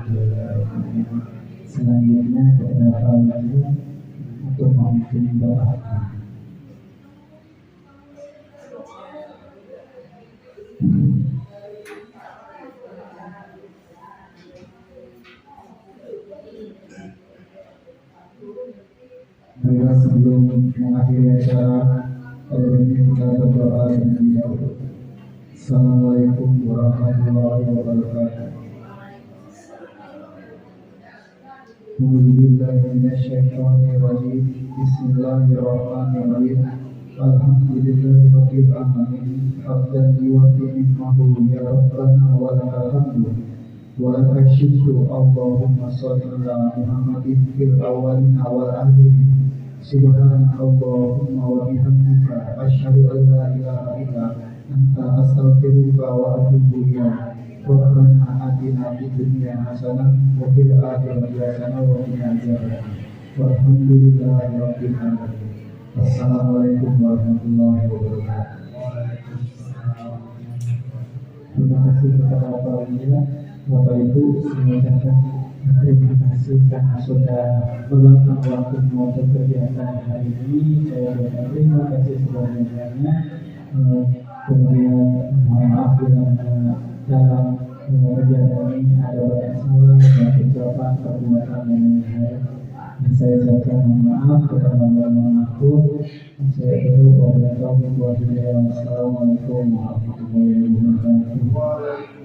Speaker 5: Selanjutnya kepada Pak Mujib untuk memimpin doa.
Speaker 6: Baiklah, sebelum mengakhiri acara ini kita berdoa dengan dahulu. Assalamualaikum warahmatullahi wabarakatuh. Bismillahirrahmanirrahim. Bismillahirrahmanirrahim. Alhamdulillahirabbil alamin. Hamdan yuwaffi ni'mahu ya rabbana wa lakal hamdu wa lakal syukru. Allahumma shalli ala Muhammadin fil awwalin wal akhirin. Subhanallahumma wa bihamdika asyhadu an la ilaha illa anta astaghfiruka wa atubu ilaik. Rabbana atina fid dunya hasanah wa fil akhirati hasanah wa qina adzabannar. Walhamdulillahi rabbil alamin. Assalamualaikum warahmatullahi wabarakatuh.
Speaker 5: Terima kasih kepada Bapak Ibu, mengucapkan terima kasih karena sudah meluangkan waktu untuk kegiatan hari ini. Saya ucapkan terima kasih sebanyak-banyaknya. Kemudian mohon maaf bila dalam kegiatan ini ada banyak salah dan ucapan perbuatan yang menyalahi. Saya ucapkan mohon maaf kepada teman-teman aku. Saya tutup. Wassalamualaikum warahmatullahi wabarakatuh.